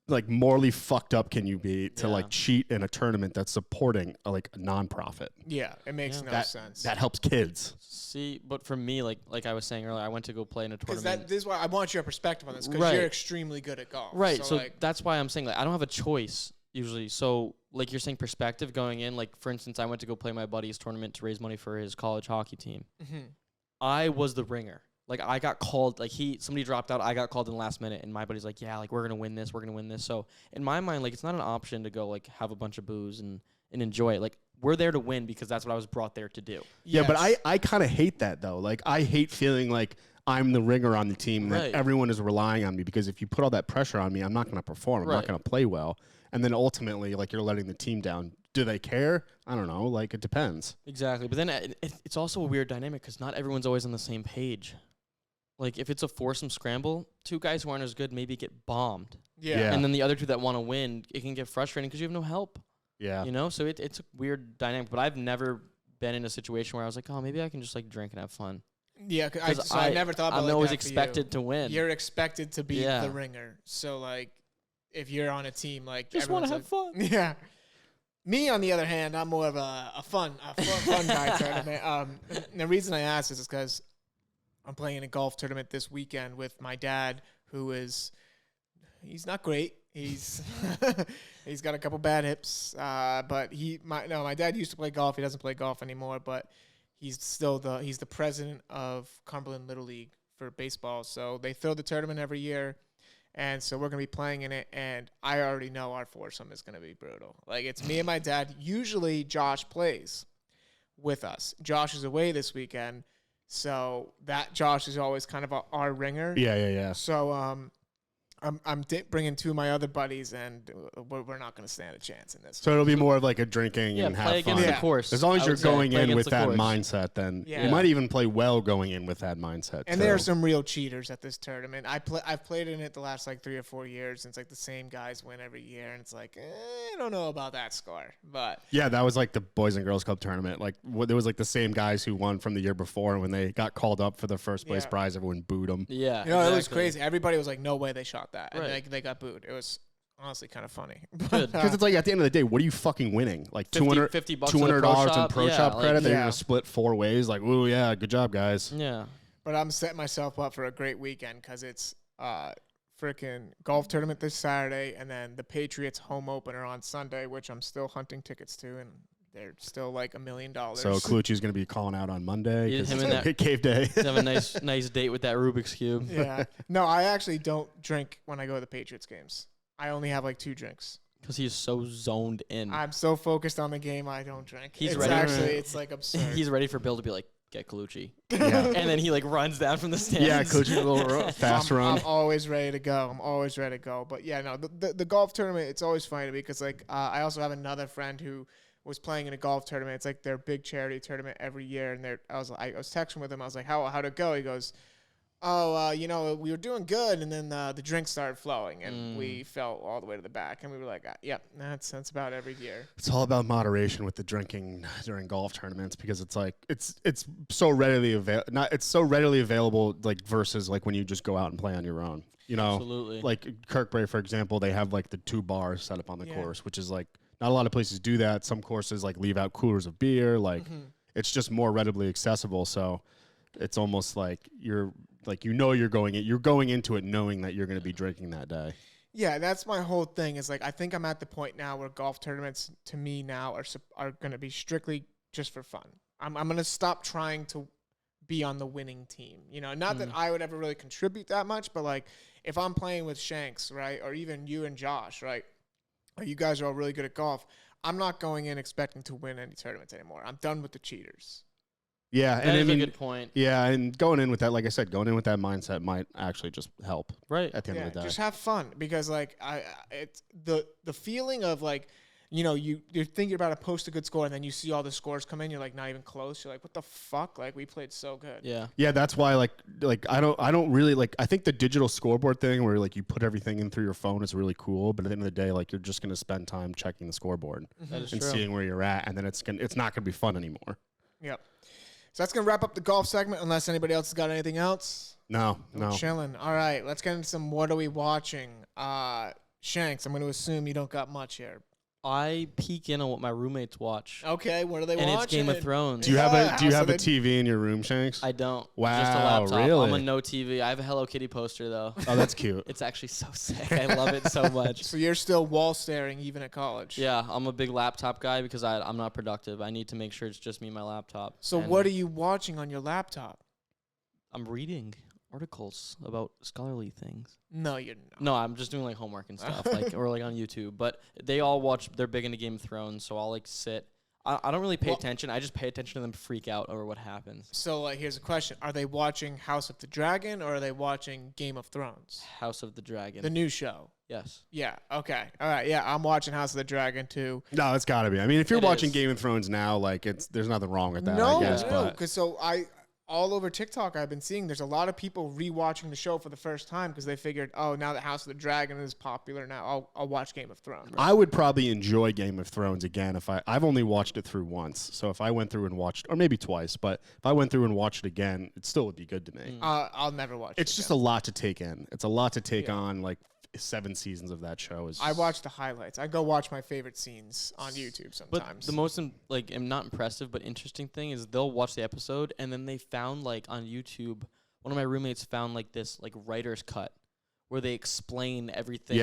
like morally fucked up can you be to Yeah. like cheat in a tournament that's supporting a nonprofit? Yeah, it makes Yeah. no That sense. that helps kids. See, but for me, like I was saying earlier, I went to go play in a Because tournament. this is why I want your perspective on this because Right. you're extremely good at golf. Right, so like, that's why I'm saying like I don't have a choice usually. So like you're saying perspective going in, like for instance, I went to go play my buddy's tournament to raise money for his college hockey team. mhm. I was the ringer. Like I got called, like somebody dropped out, I got called in the last minute, and my buddy's like, yeah, like we're gonna win this. So in my mind, like it's not an option to go like have a bunch of booze and enjoy it. Like we're there to win because that's what I was brought there to do. Yeah, but Yes. I kind of hate that though. Like I hate feeling like I'm the ringer on the team and that Right. everyone is relying on me because if you put all that pressure on me, I'm not going to perform. I'm not Right. going to play well. And then ultimately, like you're letting the team down. Do they care? I don't know. Like it depends. Exactly, but then it's also a weird dynamic because not everyone's always on the same page. Like if it's a foursome scramble, 2 guys who aren't as good maybe get bombed, Yeah. and then the other 2 that want to win, it can get frustrating because you have no help. Yeah. You know, so it's a weird dynamic. But I've never been in a situation where I was like, oh, maybe I can just like drink and have fun. Yeah, Because I never thought about I'm like always that for you. expected to win. You're expected to be Yeah. the ringer. So like, if you're on a team, like just want to have fun. Yeah. Me, on the other hand, I'm more of a fun guy tournament. And the reason I ask is because I'm playing in a golf tournament this weekend with my dad, he's not great. He's he's got a couple bad hips, but my dad used to play golf. He doesn't play golf anymore, but he's the president of Cumberland Little League for baseball. So they throw the tournament every year. And so we're going to be playing in it, and I already know our foursome is going to be brutal. Like, it's me and my dad. Usually Josh plays with us. Josh is away this weekend, so that Josh is always kind of our ringer. Yeah. So I'm bringing 2 of my other buddies, and we're not going to stand a chance in this. So it'll be more of like a drinking Yeah, and play have against fun. the course. As long as I you're would say. going Play in against with the that course. mindset, then Yeah. you might even play well going in with that mindset. And too. there are some real cheaters at this tournament. I've played in it the last like 3 or 4 years, and it's like the same guys win every year, and it's like I don't know about that score, but Yeah, that was like the Boys and Girls Club tournament. Like there was like the same guys who won from the year before, and when they got called up for the first place Yeah. prize, everyone booed them. Yeah, it was exactly. crazy. Everybody was like, "No way they shot that," and Right. they got booed. It was honestly kind of funny. Good. Because it's like at the end of the day, what are you fucking winning? Like $200 $50 $200 in pro shop credit that you're Yeah. gonna split 4 ways. Like, ooh, yeah, good job, guys. Yeah. But I'm setting myself up for a great weekend because it's freaking golf tournament this Saturday, and then the Patriots home opener on Sunday, which I'm still hunting tickets to, and they're still like $1 million. So Clucci's gonna be calling out on Monday. Yeah, 'cause him it's and like cave day. Have a nice date with that Rubik's Cube. Yeah. No, I actually don't drink when I go to the Patriots games. I only have like 2 drinks. Because he's so zoned in. I'm so focused on the game, I don't drink. He's It's ready. actually, it's like absurd. He's ready for Bill to be like, get Colucci. Yeah. And then he like runs down from the stands. Yeah, Clucci's a little fast run. I'm always ready to go. But yeah, no, the golf tournament, it's always funny because like I also have another friend who was playing in a golf tournament. It's like their big charity tournament every year, and I was texting with him. I was like, how'd it go? He goes, we were doing good, and then the drinks started flowing, and we fell all the way to the back, and we were like, yep, that's about every year. It's all about moderation with the drinking during golf tournaments because it's like it's so readily available like versus like when you just go out and play on your own. You know, Absolutely. like Kirkbrave, for example, they have like the 2 bars set up on the course, which is like not a lot of places do that. Some courses like leave out coolers of beer. Like it's just more readily accessible. So it's almost like you're going into it knowing that you're going to be drinking that day. Yeah, that's my whole thing. Is like I think I'm at the point now where golf tournaments to me now are going to be strictly just for fun. I'm going to stop trying to be on the winning team. You know, not that I would ever really contribute that much, but like if I'm playing with Shanks, right, or even you and Josh, right, you guys are all really good at golf. I'm not going in expecting to win any tournaments anymore. I'm done with the cheaters. Yeah, That is a good point. Yeah, and going in with that, like I said, going in with that mindset might actually just help. Right. At the end of the day, just have fun because like it's the feeling of like, you know, you're thinking about post a good score and then you see all the scores come in, you're like not even close. You're like, what the fuck? Like we played so good. Yeah. Yeah, that's why like I don't really like. I think the digital scoreboard thing where like you put everything in through your phone is really cool. But at the end of the day, like you're just gonna spend time checking the scoreboard That is and true. seeing where you're at, and then it's not gonna be fun anymore. Yep. So that's going to wrap up the golf segment unless anybody else has got anything else. No. Chilling. All right, let's get into some what are we watching. Shanks, I'm going to assume you don't got much here. I peek in on what my roommates watch. Okay, what are they And watching? it's Game of Thrones. Do you have a Yeah, TV in your room, Shanks? I don't. Wow, Just a laptop. really? I'm a no TV. I have a Hello Kitty poster though. Oh, that's cute. It's actually so sick. I love it so much. So you're still wall staring even at college. Yeah, I'm a big laptop guy because I'm not productive. I need to make sure it's just me and my laptop. So And what are you watching on your laptop? I'm reading articles about scholarly things. No, you're not. No, I'm just doing like homework and stuff, like or like on YouTube. But they all watch. They're big into Game of Thrones, so I'll like sit. I don't really pay attention. I just pay attention to them freak out over what happens. So like, here's a question: are they watching House of the Dragon or are they watching Game of Thrones, House of the Dragon. the new show? Yes. Yeah. Okay. All right. Yeah, I'm watching House of the Dragon too. No, it's got to be. I mean, if you're It watching is. Game of Thrones now, like there's nothing wrong with that. No, I guess, no, but because so all over TikTok I've been seeing there's a lot of people rewatching the show for the first time because they figured, oh, now that House of the Dragon is popular, now I'll watch Game of Thrones. I would probably enjoy Game of Thrones again if I've only watched it through once. So if I went through and watched, or maybe twice, but if I went through and watched it again, it still would be good to me. I'll never watch it. It's just a lot to take in. It's a lot to take on. Like 7 seasons of that show is. I watch the highlights. I go watch my favorite scenes on YouTube But sometimes. the most not impressive but interesting thing is they'll watch the episode and then they found like on YouTube, one of my roommates found like this like writer's cut where they explain everything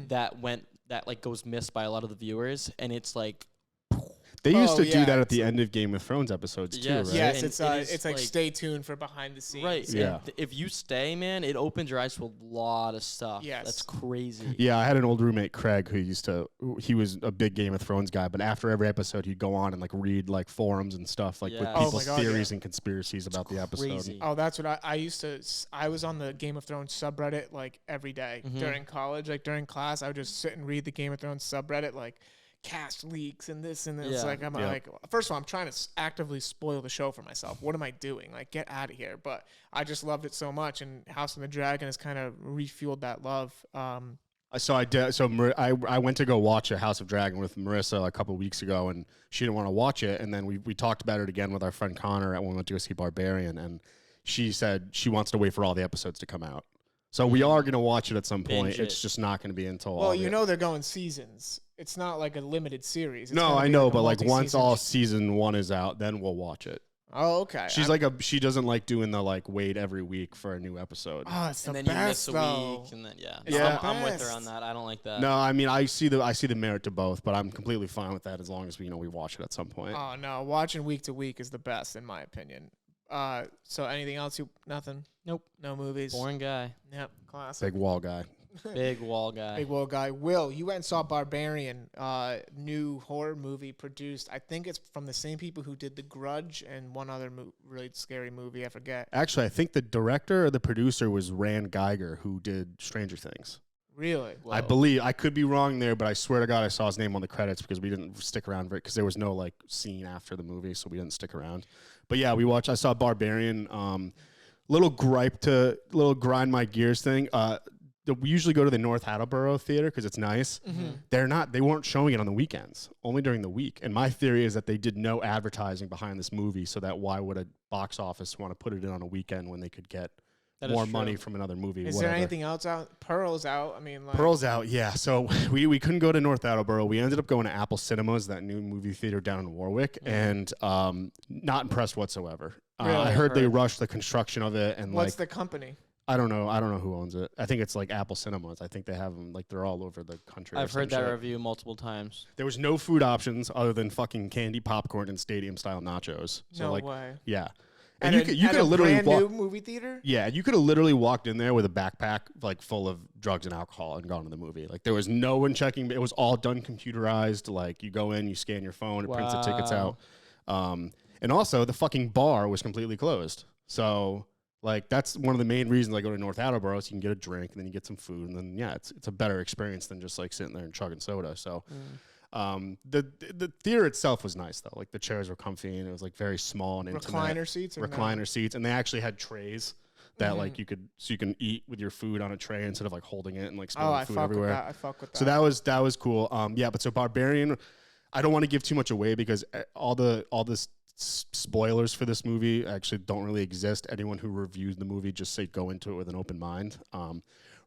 that like goes missed by a lot of the viewers, and it's like They used to do yeah, that at the end of Game of Thrones episodes too, Yes. right? yes, And it's it is it's like like- stay tuned for behind the scenes. right. Yeah. And if you stay, man, it opens your eyes to a lot of stuff. Yes. That's crazy. Yeah, I had an old roommate, Craig, he was a big Game of Thrones guy, but after every episode, he'd go on and like read like forums and stuff like with Yeah. Oh people's my God, theories yeah. and conspiracies about the episode. Crazy. Oh, that's what I used to. I was on the Game of Thrones subreddit like every day during college. Like during class, I would just sit and read the Game of Thrones subreddit, like cast leaks and this and this. Yeah. Like I'm like, first of all, I'm trying to actively spoil the show for myself. What am I doing? Like, get out of here. But I just loved it so much, and House of the Dragon has kind of refueled that love. So I did. So I went to go watch a House of Dragon with Marissa a couple of weeks ago, and she didn't want to watch it. And then we talked about it again with our friend Connor when we went to go see Barbarian, and she said she wants to wait for all the episodes to come out. So we are going to watch it at some point. Binge It's it. just not going to be until Well, August. they're going seasons. It's not like a limited series. It's No, gonna I be know, a but like once multi-season all season 1 is out, then we'll watch it. Oh, okay. She's she doesn't like doing the like wait every week for a new episode. Oh, it's the And then you miss best a though. week, and then Yeah. I'm with her best. on that. I don't like that. No, I mean I see the merit to both, but I'm completely fine with that as long as we watch it at some point. Oh no, watching week to week is the best in my opinion. So anything else? Nothing. Nope. No movies. Boring guy. Yep. Classic. Big wall guy. Big wall guy. Big wall guy. Will, you went and saw Barbarian, new horror movie produced. I think it's from the same people who did The Grudge and one other really scary movie. I forget. Actually, I think the director or the producer was Rand Geiger, who did Stranger Things. Really? I believe. I could be wrong there, but I swear to God I saw his name on the credits because we didn't stick around for it because there was no like scene after the movie, so we didn't stick around. But yeah, I saw Barbarian. Little grind my gears thing. We usually go to the North Attleboro Theater because it's nice. Mm-hmm. They weren't showing it on the weekends, only during the week. And my theory is that they did no advertising behind this movie, so that why would a box office want to put it in on a weekend when they could get more money from another movie? Is there anything else out? Pearl's out. I mean, like, Pearl's out, yeah. So we couldn't go to North Attleboro. We ended up going to Apple Cinemas, that new movie theater down in Warwick, and not impressed whatsoever. Really? I heard they rushed the construction of it, and what's the company? I don't know who owns it. I think it's like Apple Cinemas. I think they have them they're all over the country. I've heard that review multiple times. There was no food options other than fucking candy popcorn and stadium style nachos. So No way. yeah. And you could have literally new movie theater. Yeah, you could have literally walked in there with a backpack like full of drugs and alcohol and gone to the movie. Like there was no one checking. It was all done computerized. Like you go in, you scan your phone, it prints the tickets out. And also the fucking bar was completely closed. So like that's one of the main reasons I go to North Attleboro, so you can get a drink and then you get some food, and then it's a better experience than just like sitting there and chugging soda. So the theater itself was nice though. Like the chairs were comfy and it was like very small and intimate. Recliner seats, and they actually had trays that like you can eat with your food on a tray instead of like holding it and like spilling food everywhere. I fuck with that. So that was cool. But so Barbarian, I don't want to give too much away because all this spoilers for this movie actually don't really exist. Anyone who reviews the movie just say go into it with an open mind.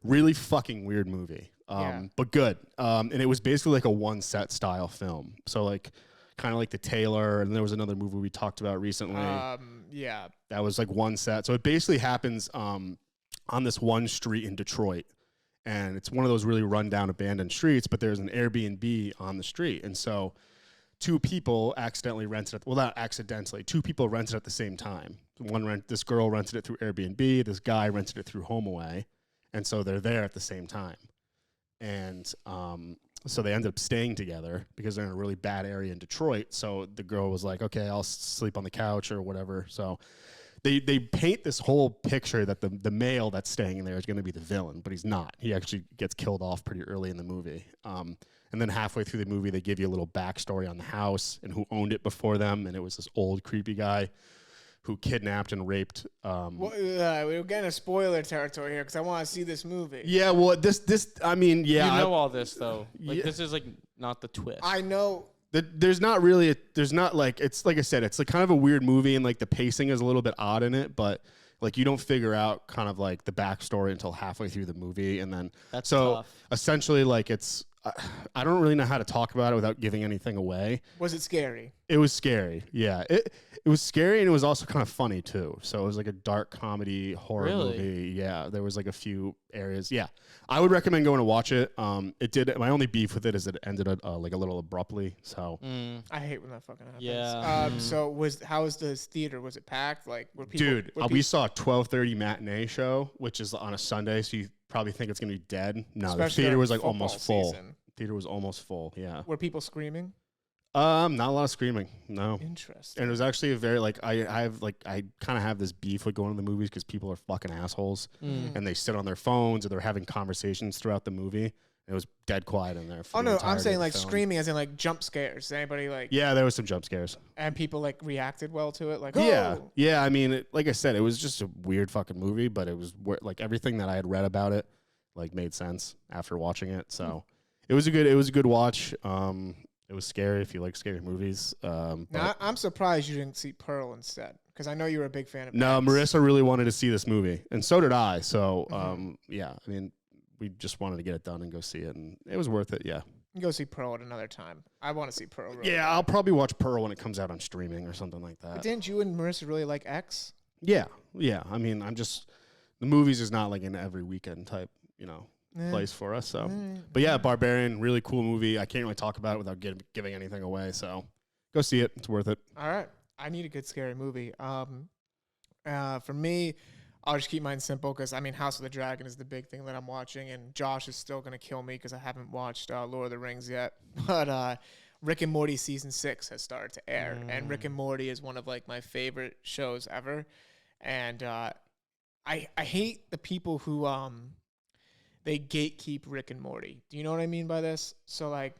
Really fucking weird movie, but good. And it was basically like a one set style film. So like kind of like The Tailor, and there was another movie we talked about recently. That was like one set. So it basically happens on this one street in Detroit. And it's one of those really rundown, abandoned streets, but there's an Airbnb on the street. And so two people accidentally rented it. Well, not accidentally. Two people rented it at the same time. This girl rented it through Airbnb. This guy rented it through HomeAway. And so they're there at the same time. And so they ended up staying together because they're in a really bad area in Detroit. So the girl was like, okay, I'll sleep on the couch or whatever. So they paint this whole picture that the male that's staying in there is going to be the villain, but he's not. He actually gets killed off pretty early in the movie. And then halfway through the movie, they give you a little backstory on the house and who owned it before them. And it was this old creepy guy who kidnapped and raped. We're getting a spoiler territory here because I want to see this movie. Yeah, well, I mean, yeah. You know all this though. Like this is like not the twist. I know. There's not really. It's like I said. It's like kind of a weird movie, and like the pacing is a little bit odd in it, but like you don't figure out kind of like the backstory until halfway through the movie, and then That's so tough. essentially like it's. I don't really know how to talk about it without giving anything away. Was it scary? It was scary. Yeah, it was scary, and it was also kind of funny too. So it was like a dark comedy horror movie. Yeah, there was like a few areas. Yeah, I would recommend going to watch it. It did. My only beef with it is that it ended like a little abruptly. So I hate when that fucking happens. Yeah. So how was this theater? Was it packed? Like were people? Dude, we saw a 12:30 matinee show, which is on a Sunday. So you probably think it's gonna be dead. No, the theater was like almost full. Theater was almost full. Yeah. Were people screaming? Not a lot of screaming. No. Interesting. And it was actually a very like I kind of have this beef with going to the movies because people are fucking assholes and they sit on their phones or they're having conversations throughout the movie. It was dead quiet in there. Oh no, I'm saying like screaming as in like jump scares. Anybody like? Yeah, there was some jump scares. And people like reacted well to it. Like yeah. I mean, like I said, it was just a weird fucking movie, but it was like everything that I had read about it like made sense after watching it. So it was a good watch. It was scary if you like scary movies. Now, I'm surprised you didn't see Pearl instead, because I know you were a big fan of No, X. Marissa really wanted to see this movie, and so did I. So, yeah, I mean, we just wanted to get it done and go see it, and it was worth it, yeah. You can go see Pearl at another time. I want to see Pearl. Really yeah, bad. I'll probably watch Pearl when it comes out on streaming or something like that. But didn't you and Marissa really like X? Yeah. I mean, the movies is not like an every weekend type, place for us. So, but yeah, Barbarian, really cool movie. I can't really talk about it without giving anything away. So, go see it. It's worth it. All right, I need a good scary movie. For me, I'll just keep mine simple because House of the Dragon is the big thing that I'm watching, and Josh is still gonna kill me because I haven't watched Lord of the Rings yet. But Rick and Morty season 6 has started to air, and Rick and Morty is one of like my favorite shows ever. And I hate the people who they gatekeep Rick and Morty. Do you know what I mean by this? So like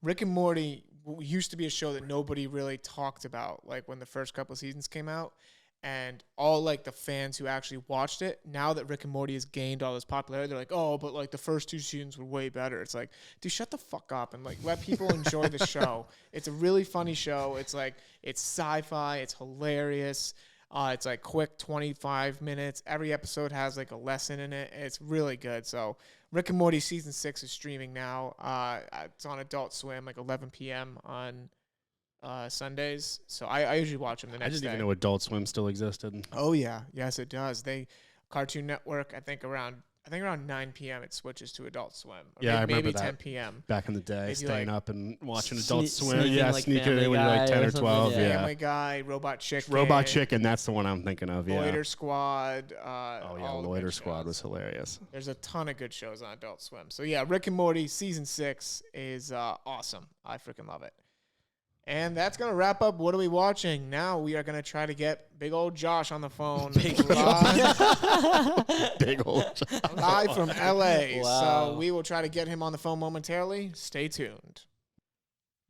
Rick and Morty used to be a show that nobody really talked about, like when the first couple of seasons came out, and all like the fans who actually watched it, now that Rick and Morty has gained all this popularity, they're like, oh, but like the first 2 seasons were way better. It's like, dude, shut the fuck up and like let people enjoy the show. It's a really funny show. It's like, it's sci-fi. It's hilarious. It's like quick 25 minutes. Every episode has like a lesson in it. It's really good. So Rick and Morty season 6 is streaming now. It's on Adult Swim, like 11 p.m. on Sundays. So I usually watch them the next day. I didn't even know Adult Swim still existed. Oh yeah, yes it does. Cartoon Network. I think around 9 p.m. it switches to Adult Swim. Or yeah, I remember maybe that 10 p.m. back in the day, Maybe staying like up and watching Adult Swim. sneaking, Yeah, like sneaking in when you're Family like Guy 10 or or 12. something, Yeah. Family Guy, Robot Chicken. Robot Chicken. That's the one I'm thinking of. Yeah. Loiter Squad. Oh yeah, all the Loiter good Squad shows. was hilarious. There's a ton of good shows on Adult Swim. So yeah, Rick and Morty season 6 is awesome. I freaking love it. And that's going to wrap up What Are We Watching? Now we are going to try to get big old Josh on the phone. Big old Josh. Live from L.A. Wow. So we will try to get him on the phone momentarily. Stay tuned.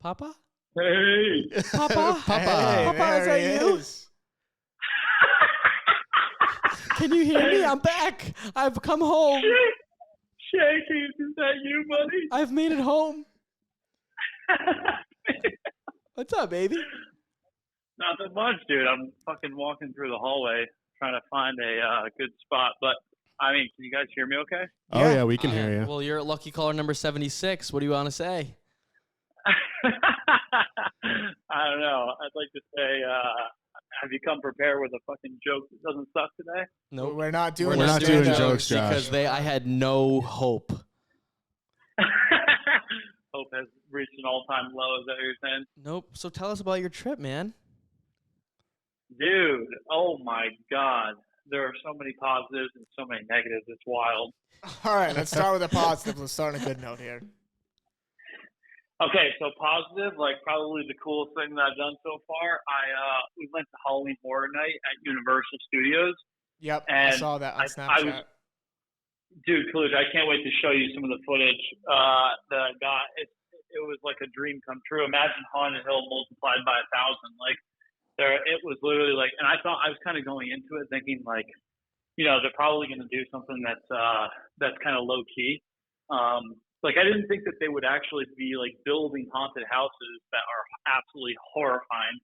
Papa? Hey, Papa? Hey, Papa, is there that he you? is. Can you hear me? I'm back. I've come home. Shanky, is that you, buddy? I've made it home. What's up, baby? Nothing much, dude. I'm fucking walking through the hallway trying to find a good spot. But, can you guys hear me okay? Oh yeah, we can hear you. Well, you're lucky caller number 76. What do you want to say? I don't know. I'd like to say, have you come prepared with a fucking joke that doesn't suck today? Nope. We're not doing We're not doing jokes, Josh. Because I had no hope. Hope has reached an all-time low. Is that what you're saying? Nope. So tell us about your trip, man. Dude, oh my God. There are so many positives and so many negatives. It's wild. All right, let's start with a positive. Let's start on a good note here. Okay, so positive, like probably the coolest thing that I've done so far. We went to Halloween Horror Night at Universal Studios. Yep, And I saw that on Snapchat. Dude, Kaluja, I can't wait to show you some of the footage that I got. It was like a dream come true. Imagine Haunted Hill multiplied by 1,000. Like it was literally like, and I thought I was kind of going into it thinking like, they're probably going to do something that's kind of low key. Like I didn't think that they would actually be like building haunted houses that are absolutely horrifying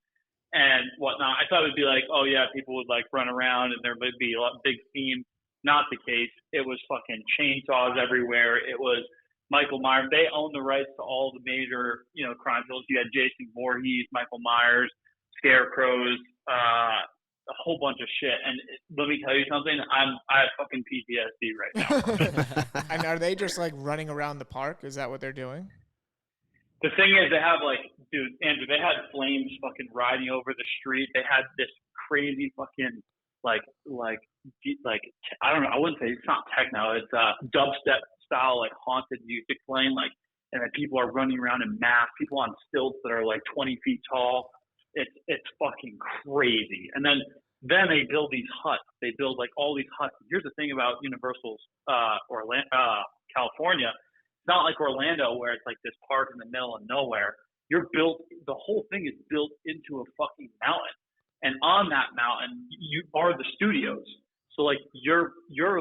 and whatnot. I thought it would be like, oh yeah, people would like run around and there would be a big theme. Not the case. It was fucking chainsaws everywhere. It was Michael Myers. They own the rights to all the major, crime films. You had Jason Voorhees, Michael Myers, Scarecrows, a whole bunch of shit. And let me tell you something. I have fucking PTSD right now. And are they just like running around the park? Is that what they're doing? The thing is, they have like, dude, Andrew, they had flames fucking riding over the street. They had this crazy fucking like I don't know. I wouldn't say it's not techno. It's dubstep style like haunted music playing like, and then people are running around in masks. People on stilts that are like 20 feet tall. It's fucking crazy. And then they build these huts. They build like all these huts. Here's the thing about Universal's California. It's not like Orlando where it's like this park in the middle of nowhere. The whole thing is built into a fucking mountain. And on that mountain, you are the studios. So like you're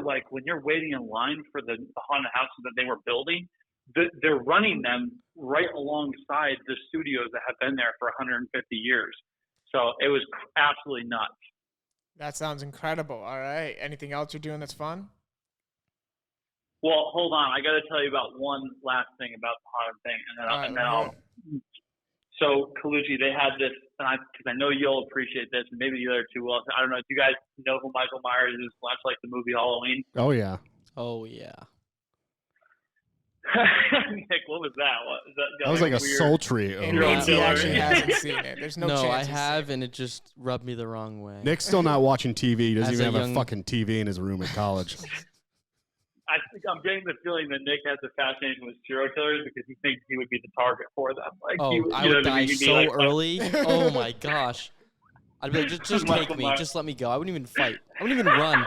like when you're waiting in line for the haunted houses that they were building, they're running them right alongside the studios that have been there for 150 years. So it was absolutely nuts. That sounds incredible. All right. Anything else you're doing that's fun? Well, hold on. I got to tell you about one last thing about the haunted thing, and then I'll. So Colucci, they had this, because I know you'll appreciate this, and maybe the other two will. I don't know. Do you guys know who Michael Myers is? Much like the movie Halloween. Oh yeah. Oh yeah. Nick, what was that? That was like a sultry. It means he actually hasn't seen it. There's no chance. No, I have, and it just rubbed me the wrong way. Nick's still not watching TV. He doesn't even have a fucking TV in his room at college. I think I'm getting the feeling that Nick has a fascination with serial killers because he thinks he would be the target for them. Like, I would die so early. Oh my gosh. I'd be like, just take me. Just let me go. I wouldn't even fight. I wouldn't even run.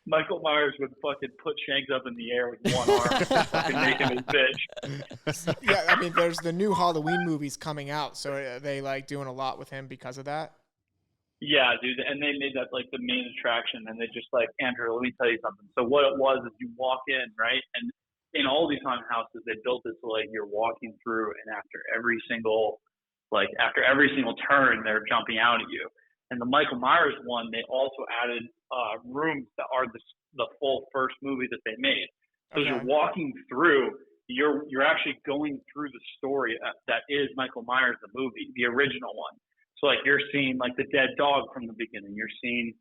Michael Myers would fucking put Shanks up in the air with one arm and fucking make him his bitch. Yeah, I mean, there's the new Halloween movies coming out, so are they like doing a lot with him because of that? Yeah, dude, and they made that like the main attraction, and they just like, Andrew, let me tell you something. So what it was is you walk in, right, and in all these haunted houses, they built it so like you're walking through, and after every single turn, they're jumping out at you. And the Michael Myers one, they also added rooms that are the full first movie that they made. So as you're walking through, you're actually going through the story that is Michael Myers, the movie, the original one. So like you're seeing like the dead dog from the beginning. You're seeing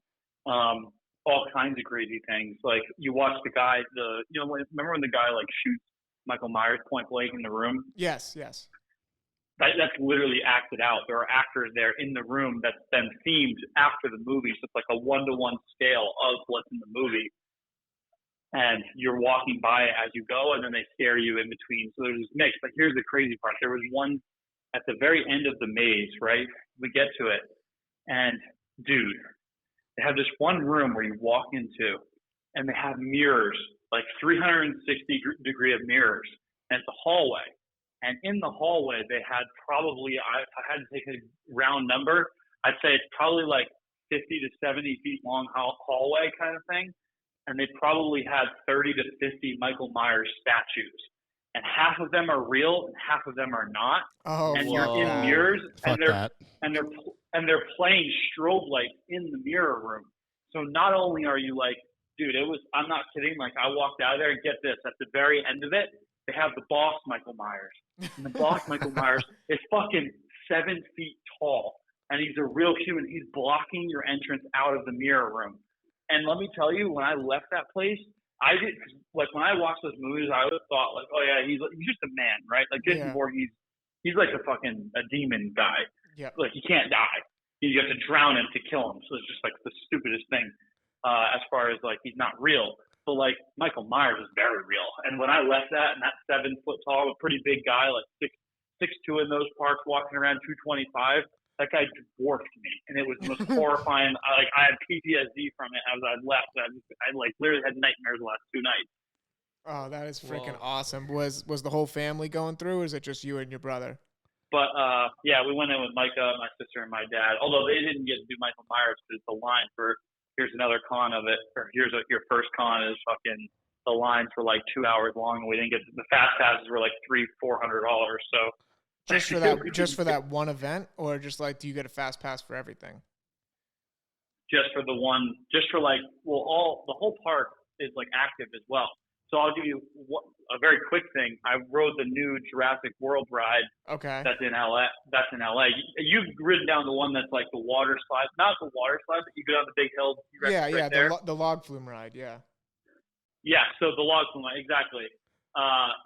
all kinds of crazy things. Like you watch the guy, remember when the guy like shoots Michael Myers point blank in the room? Yes. That's literally acted out. There are actors there in the room that's been themed after the movie. So it's like a 1-to-1 scale of what's in the movie. And you're walking by it as you go, and then they scare you in between. So there's this mix. But here's the crazy part. There was one at the very end of the maze, right? We get to it. And, dude, they have this one room where you walk into, and they have mirrors, like 360-degree of mirrors. And it's a hallway. And in the hallway, they had probably, if I had to take a round number, I'd say it's probably like 50 to 70 feet long hallway kind of thing. And they probably had 30 to 50 Michael Myers statues. And half of them are real and half of them are not. Oh, and you're in mirrors, and they're playing strobe lights in the mirror room. So not only are you like, dude, I'm not kidding. Like I walked out of there and get this, at the very end of it, they have the boss Michael Myers. And the boss Michael Myers is fucking 7 feet tall. And he's a real human. He's blocking your entrance out of the mirror room. And let me tell you, when I left that place, when I watched those movies, I always thought like, oh yeah, he's just a man, right? Like Jason Voorhees, he's like a demon guy. Yeah. Like he can't die. You have to drown him to kill him. So it's just like the stupidest thing as far as like he's not real. But like Michael Myers is very real. And when I left that, and that 7 foot tall, a pretty big guy, like 6'2" in those parts, walking around 225, that guy dwarfed me, and it was the most horrifying. I had PTSD from it as I left. I like literally had nightmares the last 2 nights. Oh, that is freaking awesome. Was the whole family going through, or is it just you and your brother? But we went in with Micah, my sister, and my dad. Although they didn't get to do Michael Myers because the line for here's another con of it, or here's your first con is fucking the lines were like 2 hours long, and we didn't get the fast passes were like $300-400. So. Just for that one event, or just like, do you get a fast pass for everything? Just for the one, the whole park is like active as well. So I'll give you a very quick thing. I rode the new Jurassic World ride. Okay. That's in LA. You've ridden down the one that's like the water slide, not the water slide, but you go down the big hill. The log flume ride. Yeah. Yeah. So the log flume ride, exactly.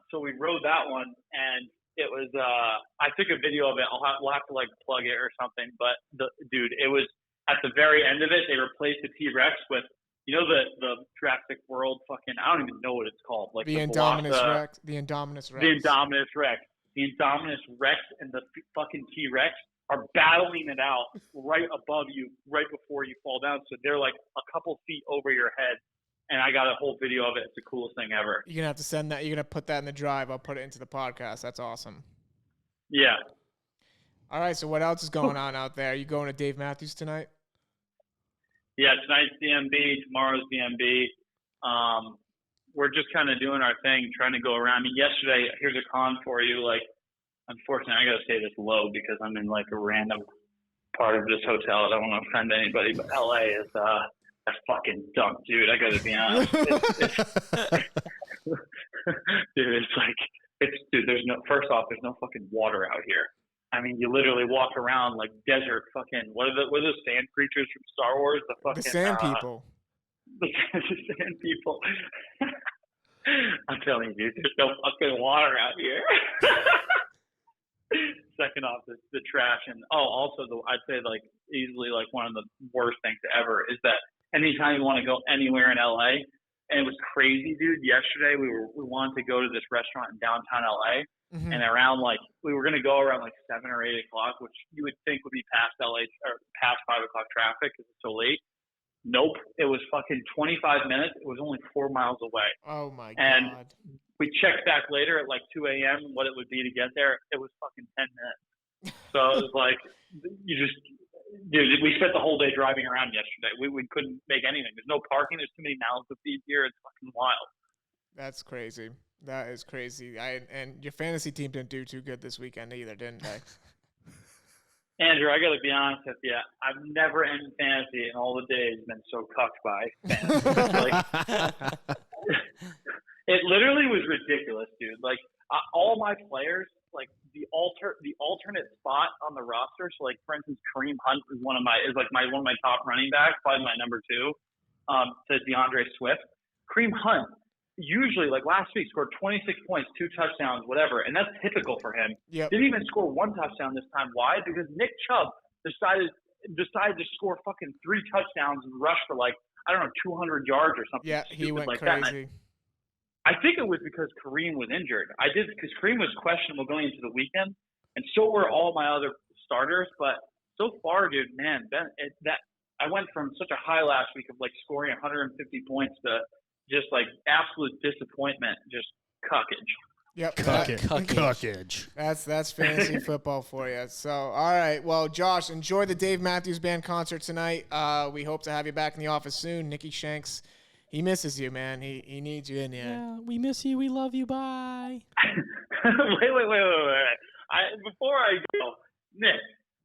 So we rode that one, and it was, I took a video of it. We'll have to like plug it or something. But it was at the very end of it. They replaced the T-Rex with, the Jurassic World fucking, I don't even know what it's called. Like the Indominus Rex. The Indominus Rex. The Indominus Rex. The Indominus Rex and the fucking T-Rex are battling it out right above you, right before you fall down. So they're like a couple feet over your head. And I got a whole video of it. It's the coolest thing ever. You're going to have to send that. You're going to put that in the drive. I'll put it into the podcast. That's awesome. Yeah. All right. So what else is going on out there? Are you going to Dave Matthews tonight? Yeah, tonight's DMB. Tomorrow's DMB. we're just kind of doing our thing, trying to go around. I mean, yesterday, here's a con for you. Like, unfortunately, I got to say this low because I'm in like a random part of this hotel. I don't want to offend anybody, but LA is a fucking dump, dude. I got to be honest. Dude, first off, there's no fucking water out here. I mean, you literally walk around like desert fucking, what are those sand creatures from Star Wars? The sand people. The sand people. I'm telling you, dude, there's no fucking water out here. Second off, the trash. And also, I'd say like easily like one of the worst things ever is that anytime you want to go anywhere in LA, and it was crazy, dude. Yesterday we wanted to go to this restaurant in downtown LA, and around like we were gonna go around like 7 or 8 o'clock, which you would think would be past LA or past 5 o'clock traffic because it's so late. Nope, it was fucking 25 minutes. It was only 4 miles away. Oh my and god! We checked back later at like 2 a.m. what it would be to get there. It was fucking 10 minutes. So it was like dude, we spent the whole day driving around yesterday. We couldn't make anything. There's no parking. There's too many mouths to feed here. It's fucking wild. That's crazy. That is crazy. And your fantasy team didn't do too good this weekend either, didn't they? Andrew, I got to be honest with you. I've never in fantasy in all the days been so cuffed by fantasy. It literally was ridiculous, dude. Like all my players, like the alternate spot on the roster. So like for instance, Kareem Hunt is one of my top running backs, probably my number 2. To DeAndre Swift. Kareem Hunt usually like last week scored 26 points, 2 touchdowns, whatever, and that's typical for him. Yep. Didn't even score 1 touchdown this time. Why? Because Nick Chubb decided to score fucking 3 touchdowns and rush for like 200 yards or something. Yeah, he went like crazy. That. I think it was because Kareem was injured. Because Kareem was questionable going into the weekend, and so were all my other starters. But so far, dude, man, I went from such a high last week of like scoring 150 points to just like absolute disappointment, just cuckage. Yep. Cuckage. That's fantasy football for you. So, all right. Well, Josh, enjoy the Dave Matthews Band concert tonight. We hope to have you back in the office soon. Nicky Shanks, he misses you, man. He needs you in here. Yeah, we miss you. We love you. Bye. Wait. Before I go, Nick,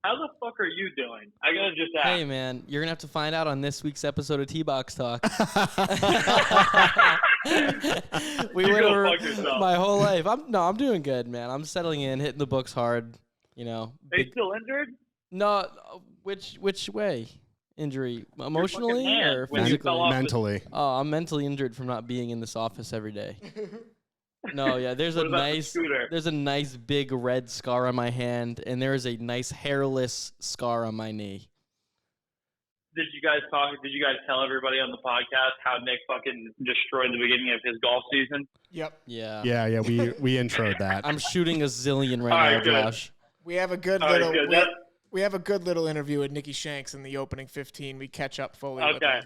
how the fuck are you doing? I gotta just ask. Hey, man, you're gonna have to find out on this week's episode of T-Box Talk. We went over my whole life. I'm doing good, man. I'm settling in, hitting the books hard. You know. Are you still injured? No, which way? Injury, emotionally or when physically? Mentally. Oh, I'm mentally injured from not being in this office every day. No, yeah, there's a nice big red scar on my hand, and there is a nice hairless scar on my knee. Did you guys tell everybody on the podcast how Nick fucking destroyed the beginning of his golf season? Yep. Yeah. Yeah. We introed that. I'm shooting a zillion right now, good. Josh. We have a good we have a good little interview with Nicky Shanks in the opening 15. We catch up fully with him.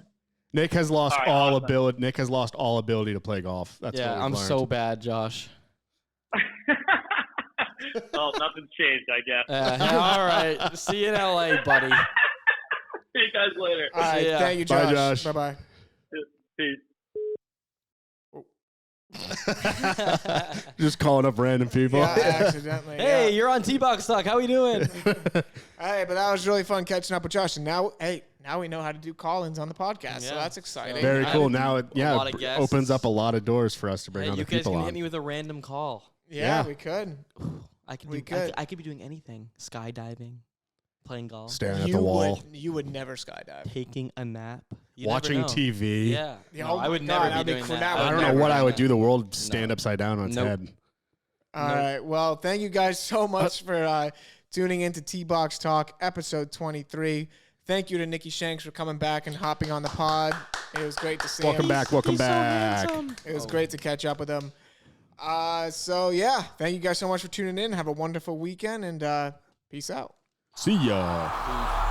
Nick has lost all awesome. ability. Nick has lost all ability to play golf. That's what I'm learned. so bad, Josh. Well, nothing's changed, I guess. All right. See you in LA, buddy. See you guys later. All right. Yeah. Thank you, Josh. Bye, Josh. Bye-bye. Peace. Just calling up random people. Yeah, accidentally. Hey, you're on T-Box Talk. How we doing? Hey, but that was really fun catching up with Josh. And now we know how to do call-ins on the podcast, so Yeah. that's exciting. Very cool. Now it lot of guests. opens up a lot of doors for us to bring Hey, other you guys people can on. hit me with a random call. Yeah, we could. I could be doing anything. Skydiving, playing golf, Staring at the wall. You would never skydive. taking a nap, You watching never know. TV. Yeah. Yeah, No, oh I would my never God, be that'd be doing cool. that. That I would don't know never what I do would that. do. The world stand upside down on its Nope. head. All right. Well, thank you guys so much for tuning into T-Box Talk, episode 23. Thank you to Nicky Shanks for coming back and hopping on the pod. It was great to see him. Welcome back. Welcome back. It was great to catch up with him. So, yeah, thank you guys so much for tuning in. Have a wonderful weekend, and peace out. See ya. Peace.